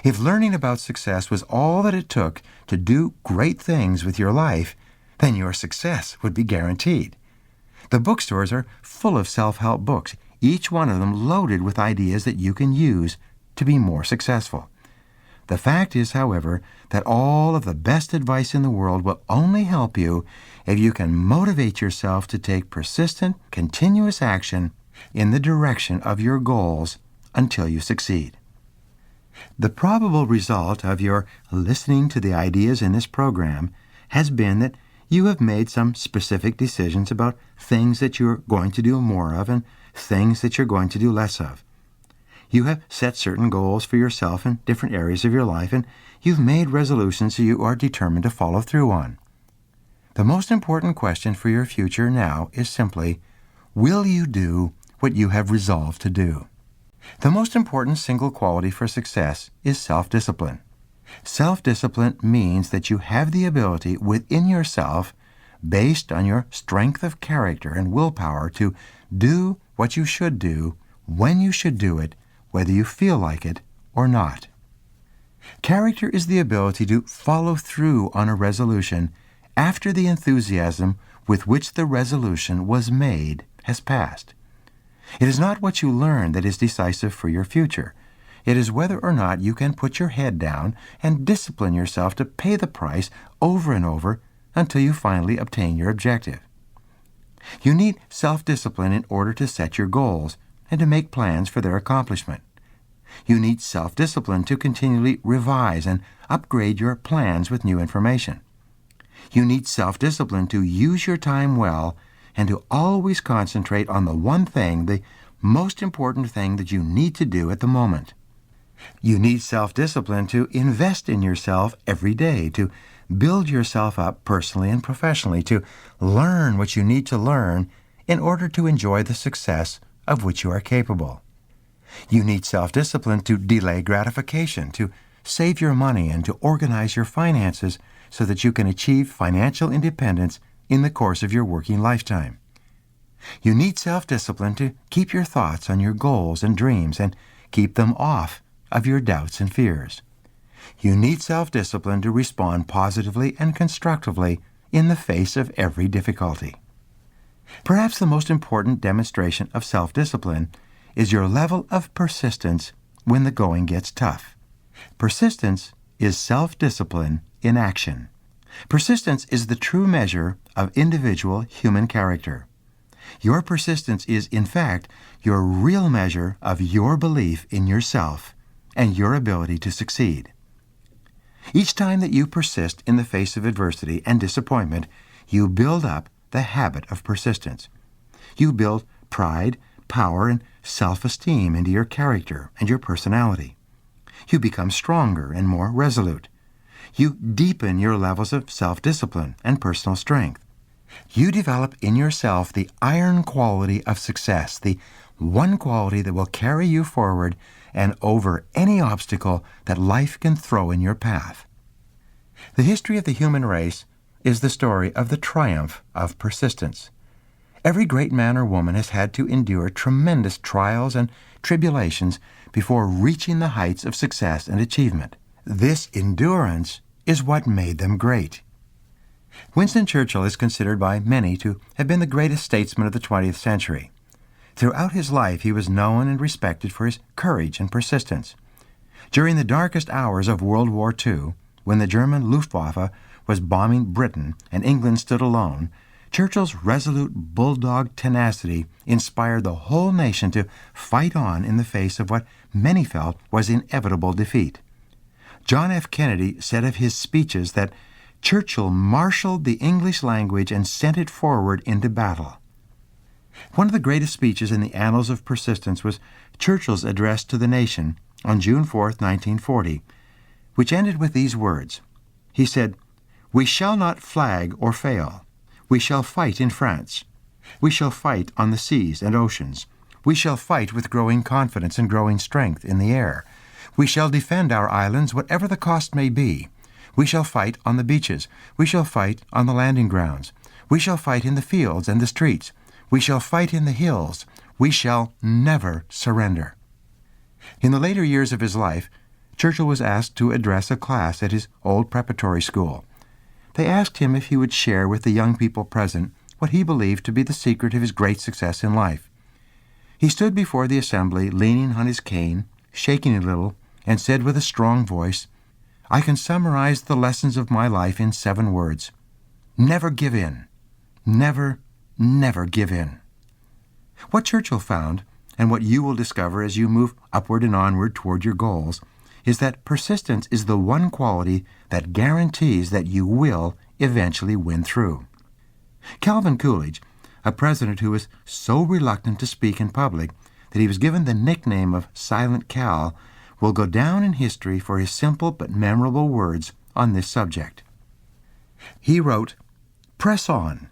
[SPEAKER 1] If learning about success was all that it took to do great things with your life, then your success would be guaranteed. The bookstores are full of self-help books, each one of them loaded with ideas that you can use to be more successful. The fact is, however, that all of the best advice in the world will only help you if you can motivate yourself to take persistent, continuous action in the direction of your goals until you succeed. The probable result of your listening to the ideas in this program has been that you have made some specific decisions about things that you're going to do more of and things that you're going to do less of. You have set certain goals for yourself in different areas of your life, and you've made resolutions you are determined to follow through on. The most important question for your future now is simply, will you do what you have resolved to do? The most important single quality for success is self-discipline. Self-discipline means that you have the ability within yourself, based on your strength of character and willpower, to do what you should do, when you should do it, whether you feel like it or not. Character is the ability to follow through on a resolution after the enthusiasm with which the resolution was made has passed. It is not what you learn that is decisive for your future. It is whether or not you can put your head down and discipline yourself to pay the price over and over until you finally obtain your objective. You need self-discipline in order to set your goals and to make plans for their accomplishment. You need self-discipline to continually revise and upgrade your plans with new information. You need self-discipline to use your time well and to always concentrate on the one thing, the most important thing that you need to do at the moment. You need self-discipline to invest in yourself every day, to build yourself up personally and professionally, to learn what you need to learn in order to enjoy the success of which you are capable. You need self-discipline to delay gratification, to save your money, and to organize your finances so that you can achieve financial independence in the course of your working lifetime. You need self-discipline to keep your thoughts on your goals and dreams and keep them off of your doubts and fears. You need self-discipline to respond positively and constructively in the face of every difficulty. Perhaps the most important demonstration of self-discipline is your level of persistence when the going gets tough. Persistence is self-discipline in action. Persistence is the true measure of individual human character. Your persistence is, in fact, your real measure of your belief in yourself and your ability to succeed. Each time that you persist in the face of adversity and disappointment, you build up the habit of persistence. You build pride, power, and self-esteem into your character and your personality. You become stronger and more resolute. You deepen your levels of self-discipline and personal strength. You develop in yourself the iron quality of success, the one quality that will carry you forward and over any obstacle that life can throw in your path. The history of the human race is the story of the triumph of persistence. Every great man or woman has had to endure tremendous trials and tribulations before reaching the heights of success and achievement. This endurance is what made them great. Winston Churchill is considered by many to have been the greatest statesman of the 20th century. Throughout his life, he was known and respected for his courage and persistence. During the darkest hours of World War II, when the German Luftwaffe was bombing Britain and England stood alone, Churchill's resolute bulldog tenacity inspired the whole nation to fight on in the face of what many felt was inevitable defeat. John F. Kennedy said of his speeches that Churchill marshaled the English language and sent it forward into battle. One of the greatest speeches in the annals of persistence was Churchill's address to the nation on June 4, 1940, which ended with these words. He said, "We shall not flag or fail. We shall fight in France. We shall fight on the seas and oceans. We shall fight with growing confidence and growing strength in the air. We shall defend our islands, whatever the cost may be. We shall fight on the beaches. We shall fight on the landing grounds. We shall fight in the fields and the streets. We shall fight in the hills. We shall never surrender." In the later years of his life, Churchill was asked to address a class at his old preparatory school. They asked him if he would share with the young people present what he believed to be the secret of his great success in life. He stood before the assembly, leaning on his cane, shaking a little, and said with a strong voice, "I can summarize the lessons of my life in 7 words. Never give in. Never, never give in." What Churchill found, and what you will discover as you move upward and onward toward your goals, is that persistence is the one quality that guarantees that you will eventually win through. Calvin Coolidge, a president who was so reluctant to speak in public that he was given the nickname of Silent Cal, will go down in history for his simple but memorable words on this subject. He wrote, "Press on.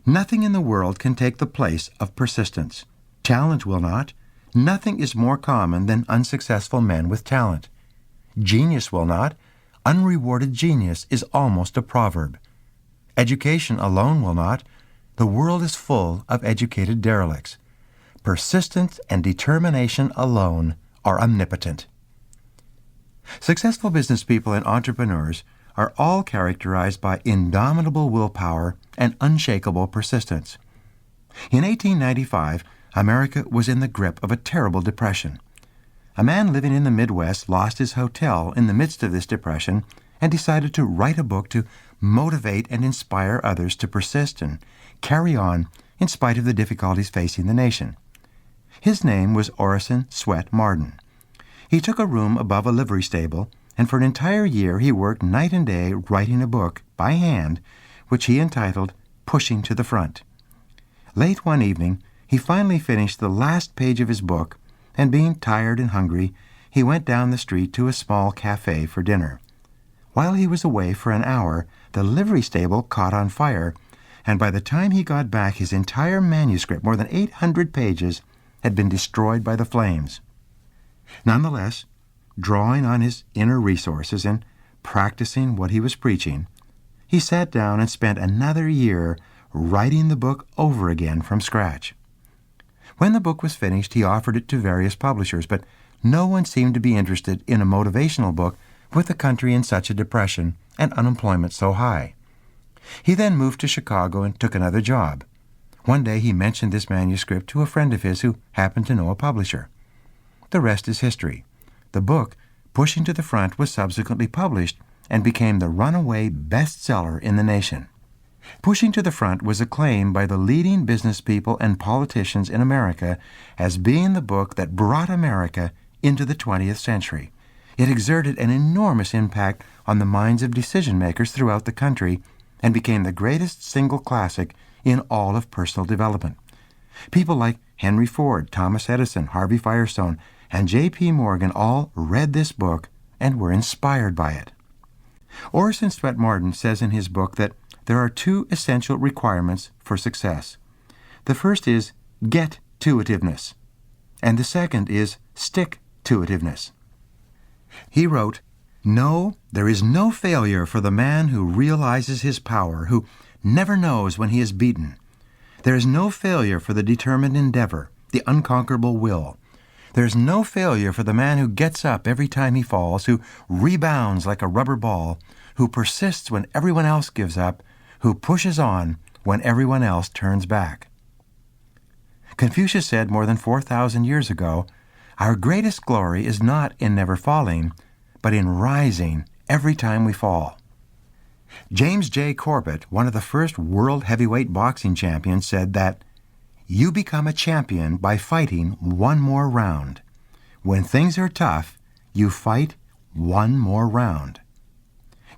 [SPEAKER 1] Nothing in the world can take the place of persistence. Talent will not. Nothing is more common than unsuccessful men with talent. Genius will not. Unrewarded genius is almost a proverb. Education alone will not. The world is full of educated derelicts. Persistence and determination alone are omnipotent." Successful business people and entrepreneurs are all characterized by indomitable willpower and unshakable persistence. In 1895, America was in the grip of a terrible depression. A man living in the Midwest lost his hotel in the midst of this depression and decided to write a book to motivate and inspire others to persist and carry on in spite of the difficulties facing the nation. His name was Orison Swett Marden. He took a room above a livery stable, and for an entire year he worked night and day writing a book by hand, which he entitled Pushing to the Front. Late one evening, he finally finished the last page of his book, and being tired and hungry, he went down the street to a small cafe for dinner. While he was away for an hour, the livery stable caught on fire, and by the time he got back, his entire manuscript, more than 800 pages, had been destroyed by the flames. Nonetheless, drawing on his inner resources and practicing what he was preaching, he sat down and spent another year writing the book over again from scratch. When the book was finished, he offered it to various publishers, but no one seemed to be interested in a motivational book with the country in such a depression and unemployment so high. He then moved to Chicago and took another job. One day he mentioned this manuscript to a friend of his who happened to know a publisher. The rest is history. The book, Pushing to the Front, was subsequently published and became the runaway bestseller in the nation. Pushing to the Front was acclaimed by the leading business people and politicians in America as being the book that brought America into the 20th century. It exerted an enormous impact on the minds of decision-makers throughout the country and became the greatest single classic in all of personal development. People like Henry Ford, Thomas Edison, Harvey Firestone, and J.P. Morgan all read this book and were inspired by it. Orson Swett Marden says in his book that there are two essential requirements for success. The first is get-to-itiveness, and the second is stick-to-itiveness. He wrote, "No, there is no failure for the man who realizes his power, who never knows when he is beaten. There is no failure for the determined endeavor, the unconquerable will. There is no failure for the man who gets up every time he falls, who rebounds like a rubber ball, who persists when everyone else gives up, who pushes on when everyone else turns back." Confucius said more than 4,000 years ago, "Our greatest glory is not in never falling, but in rising every time we fall." James J. Corbett, one of the first world heavyweight boxing champions, said that, "You become a champion by fighting one more round. When things are tough, you fight one more round."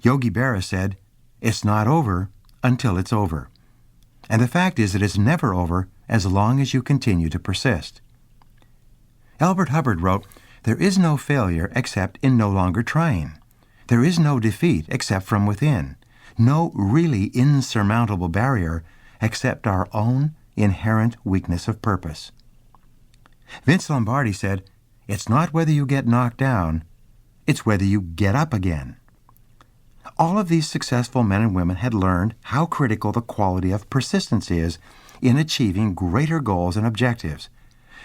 [SPEAKER 1] Yogi Berra said, "It's not over until it's over." And the fact is that it's never over as long as you continue to persist. Albert Hubbard wrote, "There is no failure except in no longer trying. There is no defeat except from within. No really insurmountable barrier except our own inherent weakness of purpose." Vince Lombardi said, "It's not whether you get knocked down, it's whether you get up again." All of these successful men and women had learned how critical the quality of persistence is in achieving greater goals and objectives.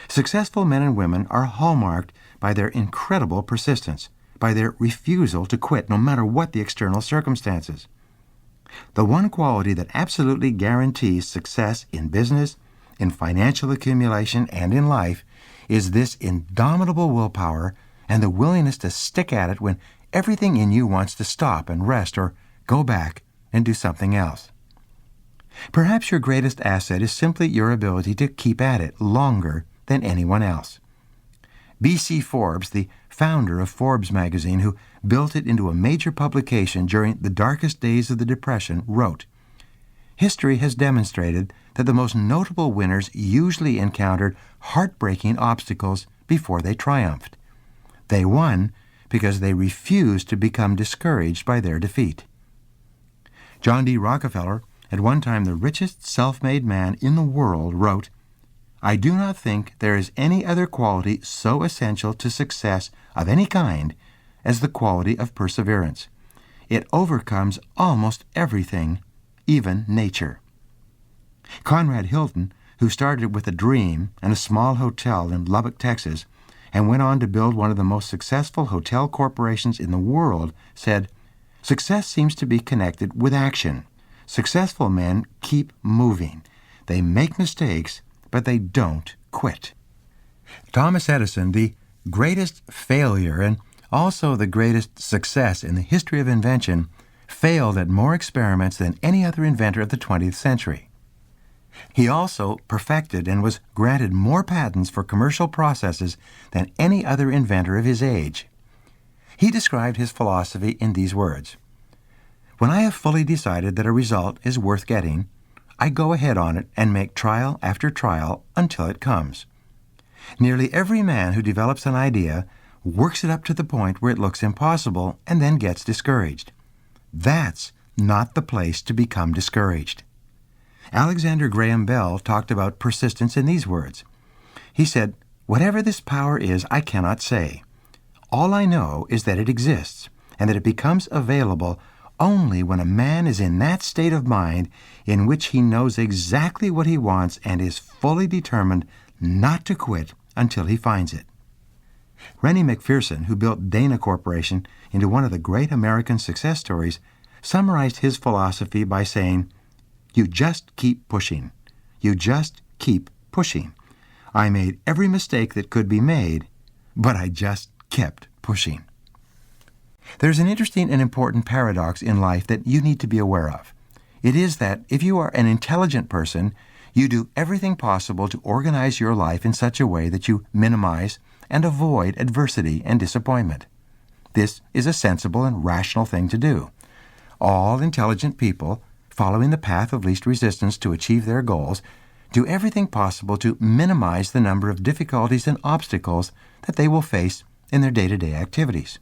[SPEAKER 1] Successful men and women are hallmarked by their incredible persistence, by their refusal to quit no matter what the external circumstances. The one quality that absolutely guarantees success in business, in financial accumulation, and in life is this indomitable willpower and the willingness to stick at it when everything in you wants to stop and rest or go back and do something else. Perhaps your greatest asset is simply your ability to keep at it longer than anyone else. B.C. Forbes, the founder of Forbes magazine, who built it into a major publication during the darkest days of the Depression, wrote, "History has demonstrated that the most notable winners usually encountered heartbreaking obstacles before they triumphed. They won because they refused to become discouraged by their defeat." John D. Rockefeller, at one time the richest self-made man in the world, wrote, "I do not think there is any other quality so essential to success of any kind as the quality of perseverance. It overcomes almost everything, even nature." Conrad Hilton, who started with a dream and a small hotel in Lubbock, Texas, and went on to build one of the most successful hotel corporations in the world, said, "Success seems to be connected with action. Successful men keep moving. They make mistakes, but they don't quit." Thomas Edison, the greatest failure and also the greatest success in the history of invention, failed at more experiments than any other inventor of the 20th century. He also perfected and was granted more patents for commercial processes than any other inventor of his age. He described his philosophy in these words, "When I have fully decided that a result is worth getting, I go ahead on it and make trial after trial until it comes. Nearly every man who develops an idea works it up to the point where it looks impossible and then gets discouraged. That's not the place to become discouraged." Alexander Graham Bell talked about persistence in these words. He said, "Whatever this power is, I cannot say. All I know is that it exists and that it becomes available only when a man is in that state of mind in which he knows exactly what he wants and is fully determined not to quit until he finds it." Rennie McPherson, who built Dana Corporation into one of the great American success stories, summarized his philosophy by saying, "You just keep pushing. you just keep pushing. I made every mistake that could be made, but I just kept pushing. There's an interesting and important paradox in life that you need to be aware of. It is that if you are an intelligent person, you do everything possible to organize your life in such a way that you minimize and avoid adversity and disappointment. This is a sensible and rational thing to do. All intelligent people, following the path of least resistance to achieve their goals, do everything possible to minimize the number of difficulties and obstacles that they will face in their day-to-day activities.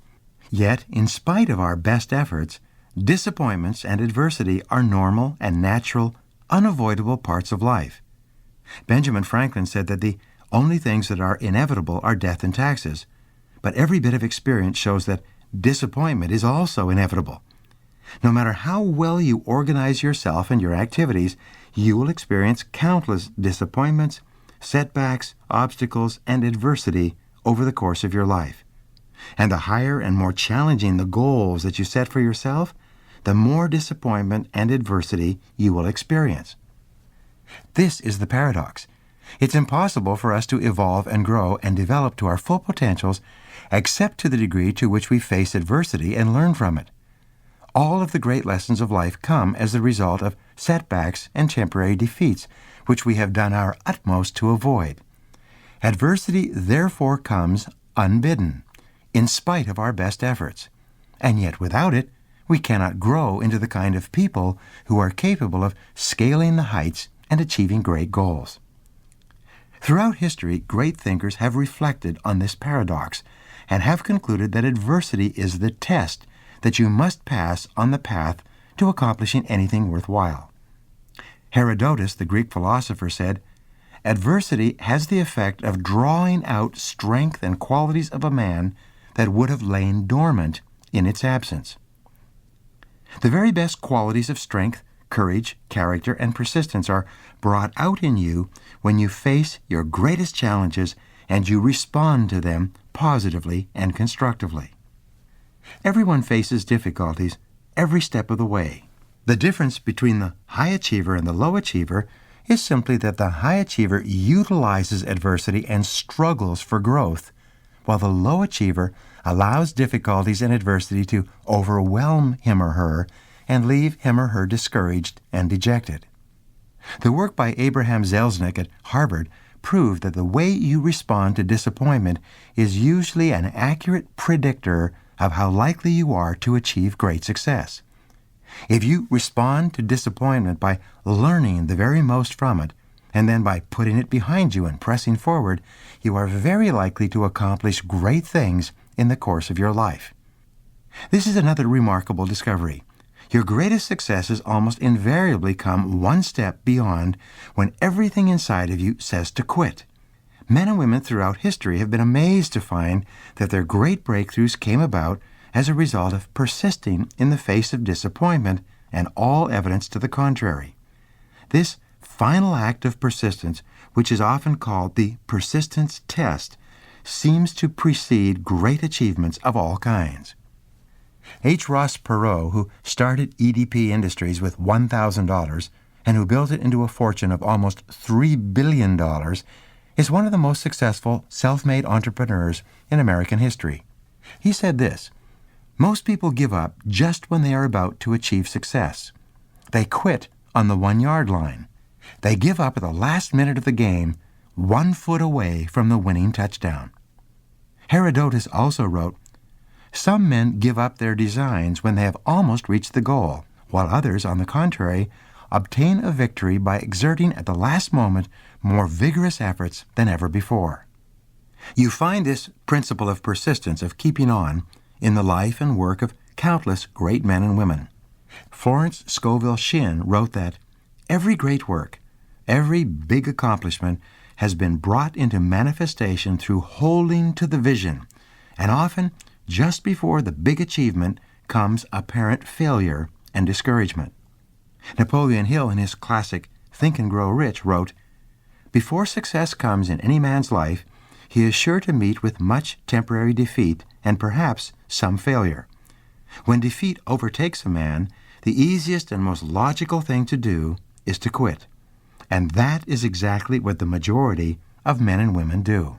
[SPEAKER 1] Yet, in spite of our best efforts, disappointments and adversity are normal and natural, unavoidable parts of life. Benjamin Franklin said that the only things that are inevitable are death and taxes, but every bit of experience shows that disappointment is also inevitable. No matter how well you organize yourself and your activities, you will experience countless disappointments, setbacks, obstacles, and adversity over the course of your life. And the higher and more challenging the goals that you set for yourself, the more disappointment and adversity you will experience. This is the paradox. It's impossible for us to evolve and grow and develop to our full potentials except to the degree to which we face adversity and learn from it. All of the great lessons of life come as the result of setbacks and temporary defeats, which we have done our utmost to avoid. Adversity therefore comes unbidden, in spite of our best efforts. And yet without it, we cannot grow into the kind of people who are capable of scaling the heights and achieving great goals. Throughout history, great thinkers have reflected on this paradox and have concluded that adversity is the test that you must pass on the path to accomplishing anything worthwhile. Herodotus, the Greek philosopher, said, "Adversity has the effect of drawing out strength and qualities of a man that would have lain dormant in its absence." The very best qualities of strength, courage, character, and persistence are brought out in you when you face your greatest challenges and you respond to them positively and constructively. Everyone faces difficulties every step of the way. The difference between the high achiever and the low achiever is simply that the high achiever utilizes adversity and struggles for growth, while the low achiever allows difficulties and adversity to overwhelm him or her and leave him or her discouraged and dejected. The work by Abraham Zelznick at Harvard proved that the way you respond to disappointment is usually an accurate predictor of how likely you are to achieve great success. If you respond to disappointment by learning the very most from it, and then by putting it behind you and pressing forward, you are very likely to accomplish great things in the course of your life. This is another remarkable discovery. Your greatest successes almost invariably come one step beyond when everything inside of you says to quit. Men and women throughout history have been amazed to find that their great breakthroughs came about as a result of persisting in the face of disappointment and all evidence to the contrary. This final act of persistence, which is often called the persistence test, seems to precede great achievements of all kinds. H. Ross Perot, who started EDP Industries with $1,000 and who built it into a fortune of almost $3 billion, is one of the most successful self-made entrepreneurs in American history. He said this, "Most people give up just when they are about to achieve success. They quit on the 1-yard line. They give up at the last minute of the game, 1 foot away from the winning touchdown." Herodotus also wrote, "Some men give up their designs when they have almost reached the goal, while others, on the contrary, obtain a victory by exerting at the last moment more vigorous efforts than ever before." You find this principle of persistence, of keeping on, in the life and work of countless great men and women. Florence Scovel Shinn wrote that every great work, every big accomplishment has been brought into manifestation through holding to the vision, and often just before the big achievement comes apparent failure and discouragement. Napoleon Hill, in his classic Think and Grow Rich, wrote, "Before success comes in any man's life, he is sure to meet with much temporary defeat and perhaps some failure. When defeat overtakes a man, the easiest and most logical thing to do is to quit. And that is exactly what the majority of men and women do.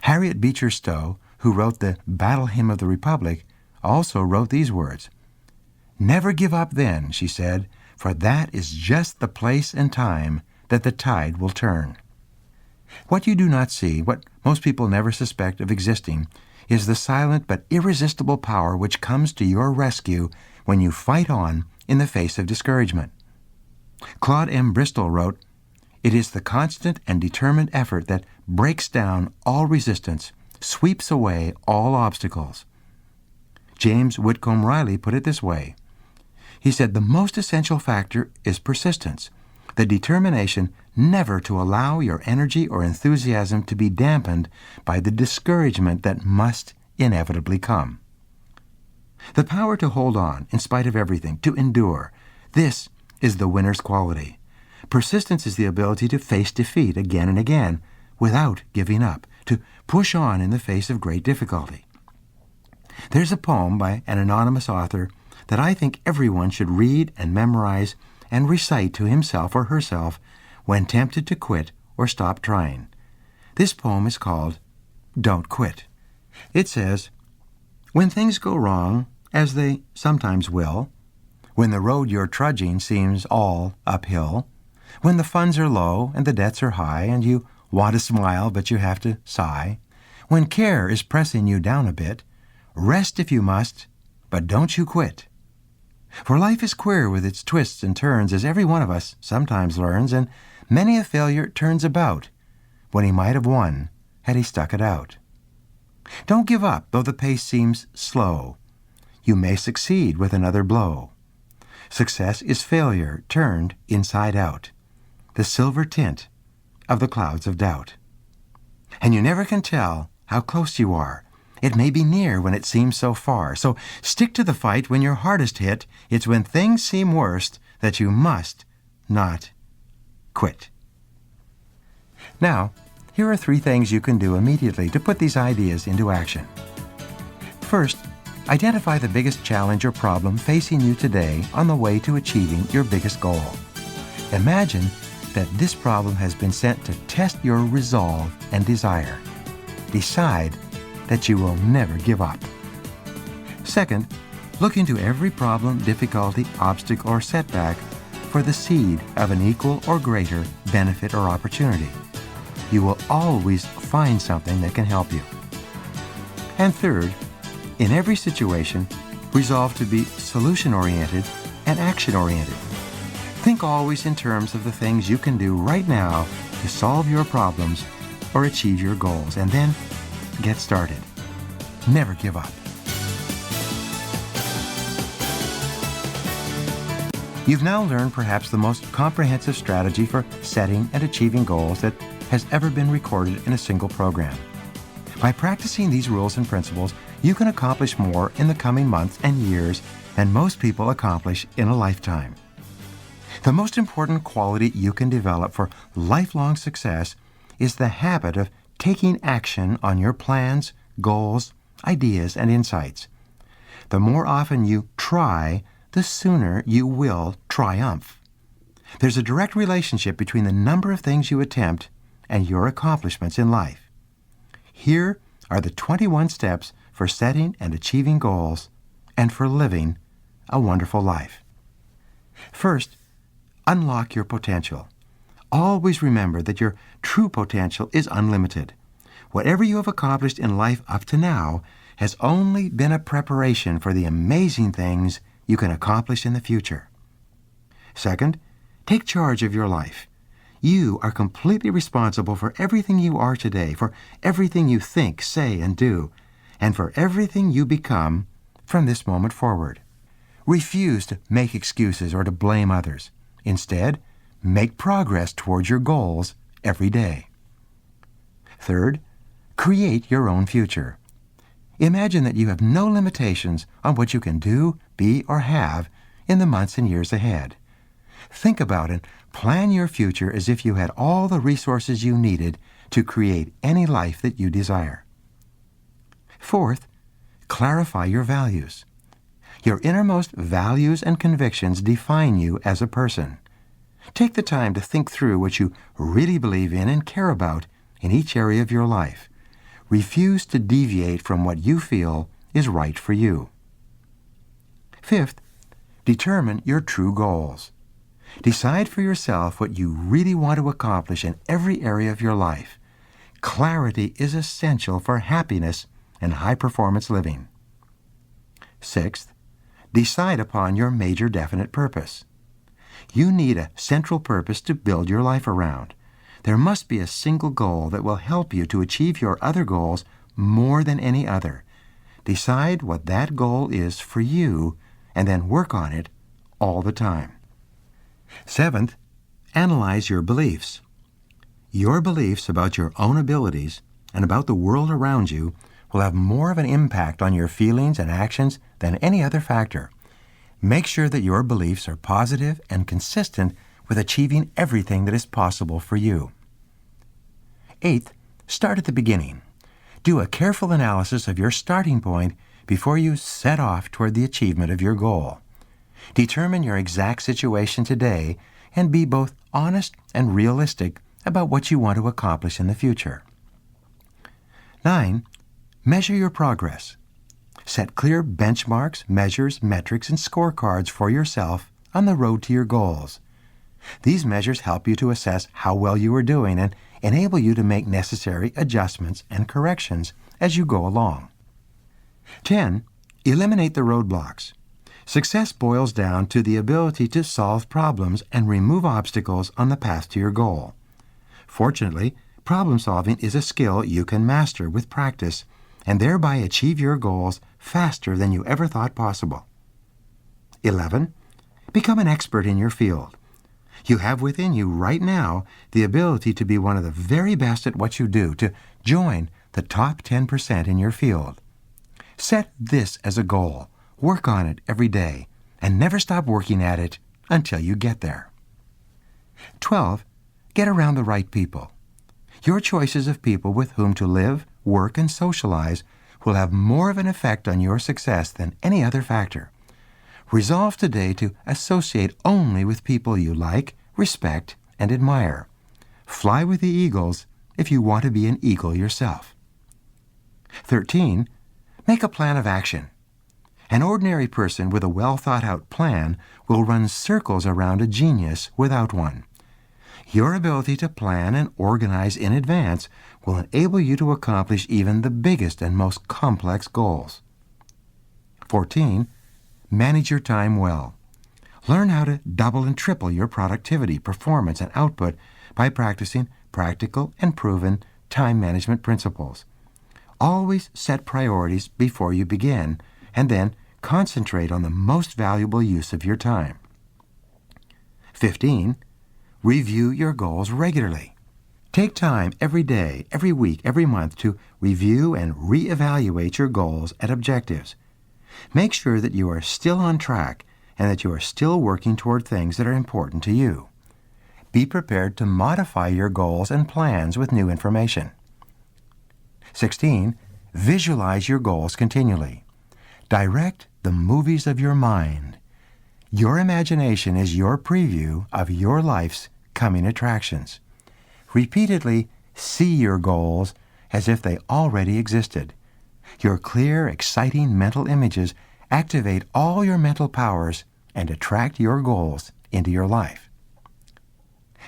[SPEAKER 1] Harriet Beecher Stowe, who wrote the Battle Hymn of the Republic, also wrote these words. "Never give up then," she said, "for that is just the place and time that the tide will turn." What you do not see, what most people never suspect of existing, is the silent but irresistible power which comes to your rescue when you fight on in the face of discouragement. Claude M. Bristol wrote, "It is the constant and determined effort that breaks down all resistance, sweeps away all obstacles." James Whitcomb Riley put it this way. He said, "The most essential factor is persistence, the determination never to allow your energy or enthusiasm to be dampened by the discouragement that must inevitably come." The power to hold on in spite of everything, to endure, this is the winner's quality. Persistence is the ability to face defeat again and again without giving up, to push on in the face of great difficulty. There's a poem by an anonymous author that I think everyone should read and memorize and recite to himself or herself when tempted to quit or stop trying. This poem is called Don't Quit. It says, "When things go wrong, as they sometimes will, when the road you're trudging seems all uphill, when the funds are low and the debts are high and you want to smile but you have to sigh, when care is pressing you down a bit, rest if you must, but don't you quit. For life is queer with its twists and turns, as every one of us sometimes learns, and many a failure turns about when he might have won had he stuck it out. Don't give up, though the pace seems slow. You may succeed with another blow. Success is failure turned inside out, the silver tint of the clouds of doubt. And you never can tell how close you are. It may be near when it seems so far. So stick to the fight when you're hardest hit. It's when things seem worst that you must not quit." Now, here are 3 things you can do immediately to put these ideas into action. First, identify the biggest challenge or problem facing you today on the way to achieving your biggest goal. Imagine that this problem has been sent to test your resolve and desire. Decide that you will never give up. Second, look into every problem, difficulty, obstacle, or setback for the seed of an equal or greater benefit or opportunity. You will always find something that can help you. And third, in every situation, resolve to be solution-oriented and action-oriented. Think always in terms of the things you can do right now to solve your problems or achieve your goals, and then get started. Never give up. You've now learned perhaps the most comprehensive strategy for setting and achieving goals that has ever been recorded in a single program. By practicing these rules and principles, you can accomplish more in the coming months and years than most people accomplish in a lifetime. The most important quality you can develop for lifelong success is the habit of taking action on your plans, goals, ideas, and insights. The more often you try, the sooner you will triumph. There's a direct relationship between the number of things you attempt and your accomplishments in life. Here are the 21 steps for setting and achieving goals and for living a wonderful life. First, unlock your potential. Always remember that your true potential is unlimited. Whatever you have accomplished in life up to now has only been a preparation for the amazing things you can accomplish in the future. Second, take charge of your life. You are completely responsible for everything you are today, for everything you think, say, and do, and for everything you become from this moment forward. Refuse to make excuses or to blame others. Instead, make progress towards your goals every day. Third, create your own future. Imagine that you have no limitations on what you can do, be, or have in the months and years ahead. Think about and plan your future as if you had all the resources you needed to create any life that you desire. Fourth, clarify your values. Your innermost values and convictions define you as a person. Take the time to think through what you really believe in and care about in each area of your life. Refuse to deviate from what you feel is right for you. Fifth, determine your true goals. Decide for yourself what you really want to accomplish in every area of your life. Clarity is essential for happiness and high-performance living. Sixth, decide upon your major definite purpose. You need a central purpose to build your life around. There must be a single goal that will help you to achieve your other goals more than any other. Decide what that goal is for you and then work on it all the time. Seventh, analyze your beliefs. Your beliefs about your own abilities and about the world around you will have more of an impact on your feelings and actions than any other factor. Make sure that your beliefs are positive and consistent with achieving everything that is possible for you. Eighth, start at the beginning. Do a careful analysis of your starting point before you set off toward the achievement of your goal. Determine your exact situation today and be both honest and realistic about what you want to accomplish in the future. 9. Measure your progress. Set clear benchmarks, measures, metrics, and scorecards for yourself on the road to your goals. These measures help you to assess how well you are doing and enable you to make necessary adjustments and corrections as you go along. 10. Eliminate the roadblocks. Success boils down to the ability to solve problems and remove obstacles on the path to your goal. Fortunately, problem solving is a skill you can master with practice and thereby achieve your goals faster than you ever thought possible. 11. Become an expert in your field. You have within you right now the ability to be one of the very best at what you do, to join the top 10% in your field. Set this as a goal. Work on it every day, and never stop working at it until you get there. 12. Get around the right people. Your choices of people with whom to live, work, and socialize will have more of an effect on your success than any other factor. Resolve today to associate only with people you like, respect, and admire. Fly with the eagles if you want to be an eagle yourself. 13. Make a plan of action. An ordinary person with a well-thought-out plan will run circles around a genius without one. Your ability to plan and organize in advance will enable you to accomplish even the biggest and most complex goals. 14. Manage your time well. Learn how to double and triple your productivity, performance, and output by practicing practical and proven time management principles. Always set priorities before you begin, and then concentrate on the most valuable use of your time. 15. Review your goals regularly. Take time every day, every week, every month to review and reevaluate your goals and objectives. Make sure that you are still on track and that you are still working toward things that are important to you. Be prepared to modify your goals and plans with new information. 16. Visualize your goals continually. Direct the movies of your mind. Your imagination is your preview of your life's coming attractions. Repeatedly see your goals as if they already existed. Your clear, exciting mental images activate all your mental powers and attract your goals into your life.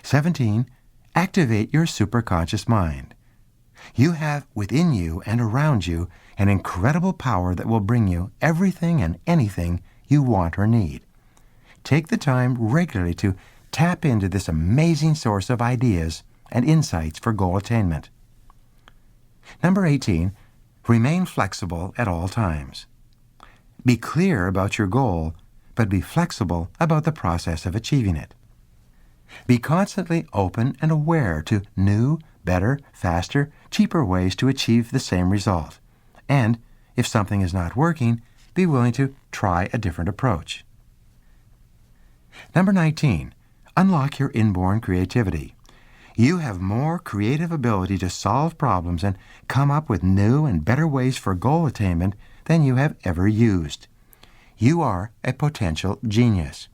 [SPEAKER 1] 17. Activate your superconscious mind. You have within you and around you an incredible power that will bring you everything and anything you want or need. Take the time regularly to tap into this amazing source of ideas and insights for goal attainment. Number 18, remain flexible at all times. Be clear about your goal, but be flexible about the process of achieving it. Be constantly open and aware to new, better, faster, cheaper ways to achieve the same result. And if something is not working, be willing to try a different approach. Number 19, unlock your inborn creativity. You have more creative ability to solve problems and come up with new and better ways for goal attainment than you have ever used. You are a potential genius.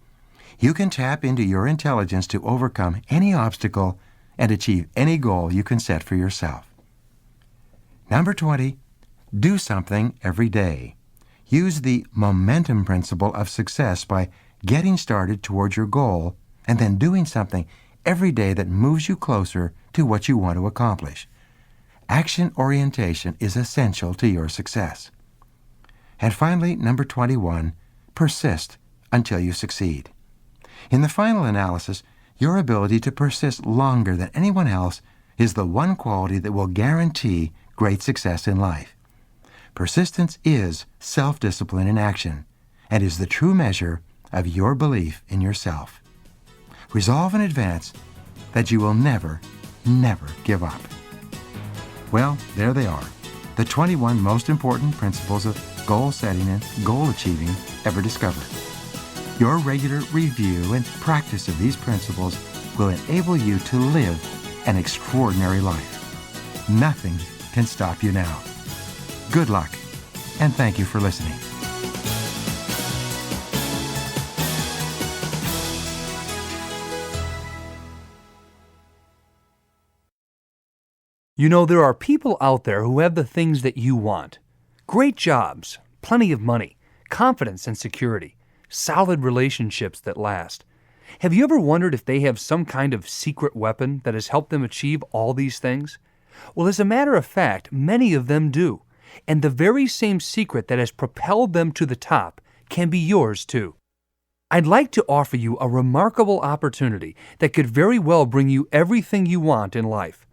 [SPEAKER 1] You can tap into your intelligence to overcome any obstacle and achieve any goal you can set for yourself. Number 20, do something every day. Use the momentum principle of success by getting started towards your goal and then doing something every day that moves you closer to what you want to accomplish. Action orientation is essential to your success. And finally, number 21, persist until you succeed. In the final analysis, your ability to persist longer than anyone else is the one quality that will guarantee great success in life. Persistence is self-discipline in action and is the true measure of your belief in yourself. Resolve in advance that you will never, never give up. Well, there they are, the 21 most important principles of goal setting and goal achieving ever discovered. Your regular review and practice of these principles will enable you to live an extraordinary life. Nothing can stop you now. Good luck, and thank you for listening.
[SPEAKER 2] You know, there are people out there who have the things that you want. Great jobs, plenty of money, confidence and security, solid relationships that last. Have you ever wondered if they have some kind of secret weapon that has helped them achieve all these things? Well, as a matter of fact, many of them do. And the very same secret that has propelled them to the top can be yours too. I'd like to offer you a remarkable opportunity that could very well bring you everything you want in life.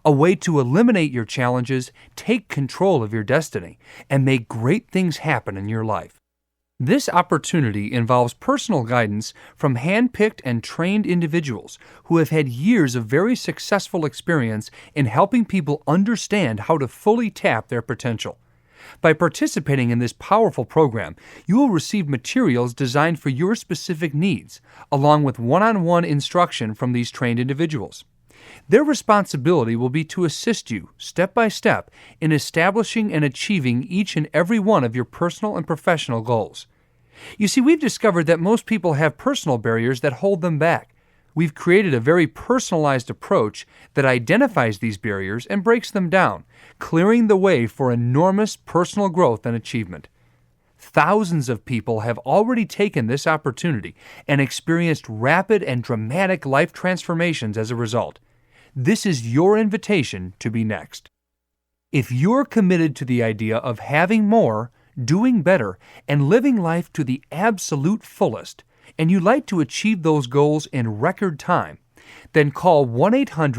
[SPEAKER 2] A way to eliminate your challenges, take control of your destiny, and make great things happen in your life. This opportunity involves personal guidance from hand-picked and trained individuals who have had years of very successful experience in helping people understand how to fully tap their potential. By participating in this powerful program, you will receive materials designed for your specific needs, along with one-on-one instruction from these trained individuals. Their responsibility will be to assist you, step by step, in establishing and achieving each and every one of your personal and professional goals. You see, we've discovered that most people have personal barriers that hold them back. We've created a very personalized approach that identifies these barriers and breaks them down, clearing the way for enormous personal growth and achievement. Thousands of people have already taken this opportunity and experienced rapid and dramatic life transformations as a result. This is your invitation to be next. If you're committed to the idea of having more, doing better, and living life to the absolute fullest, and you'd like to achieve those goals in record time, then call 1-800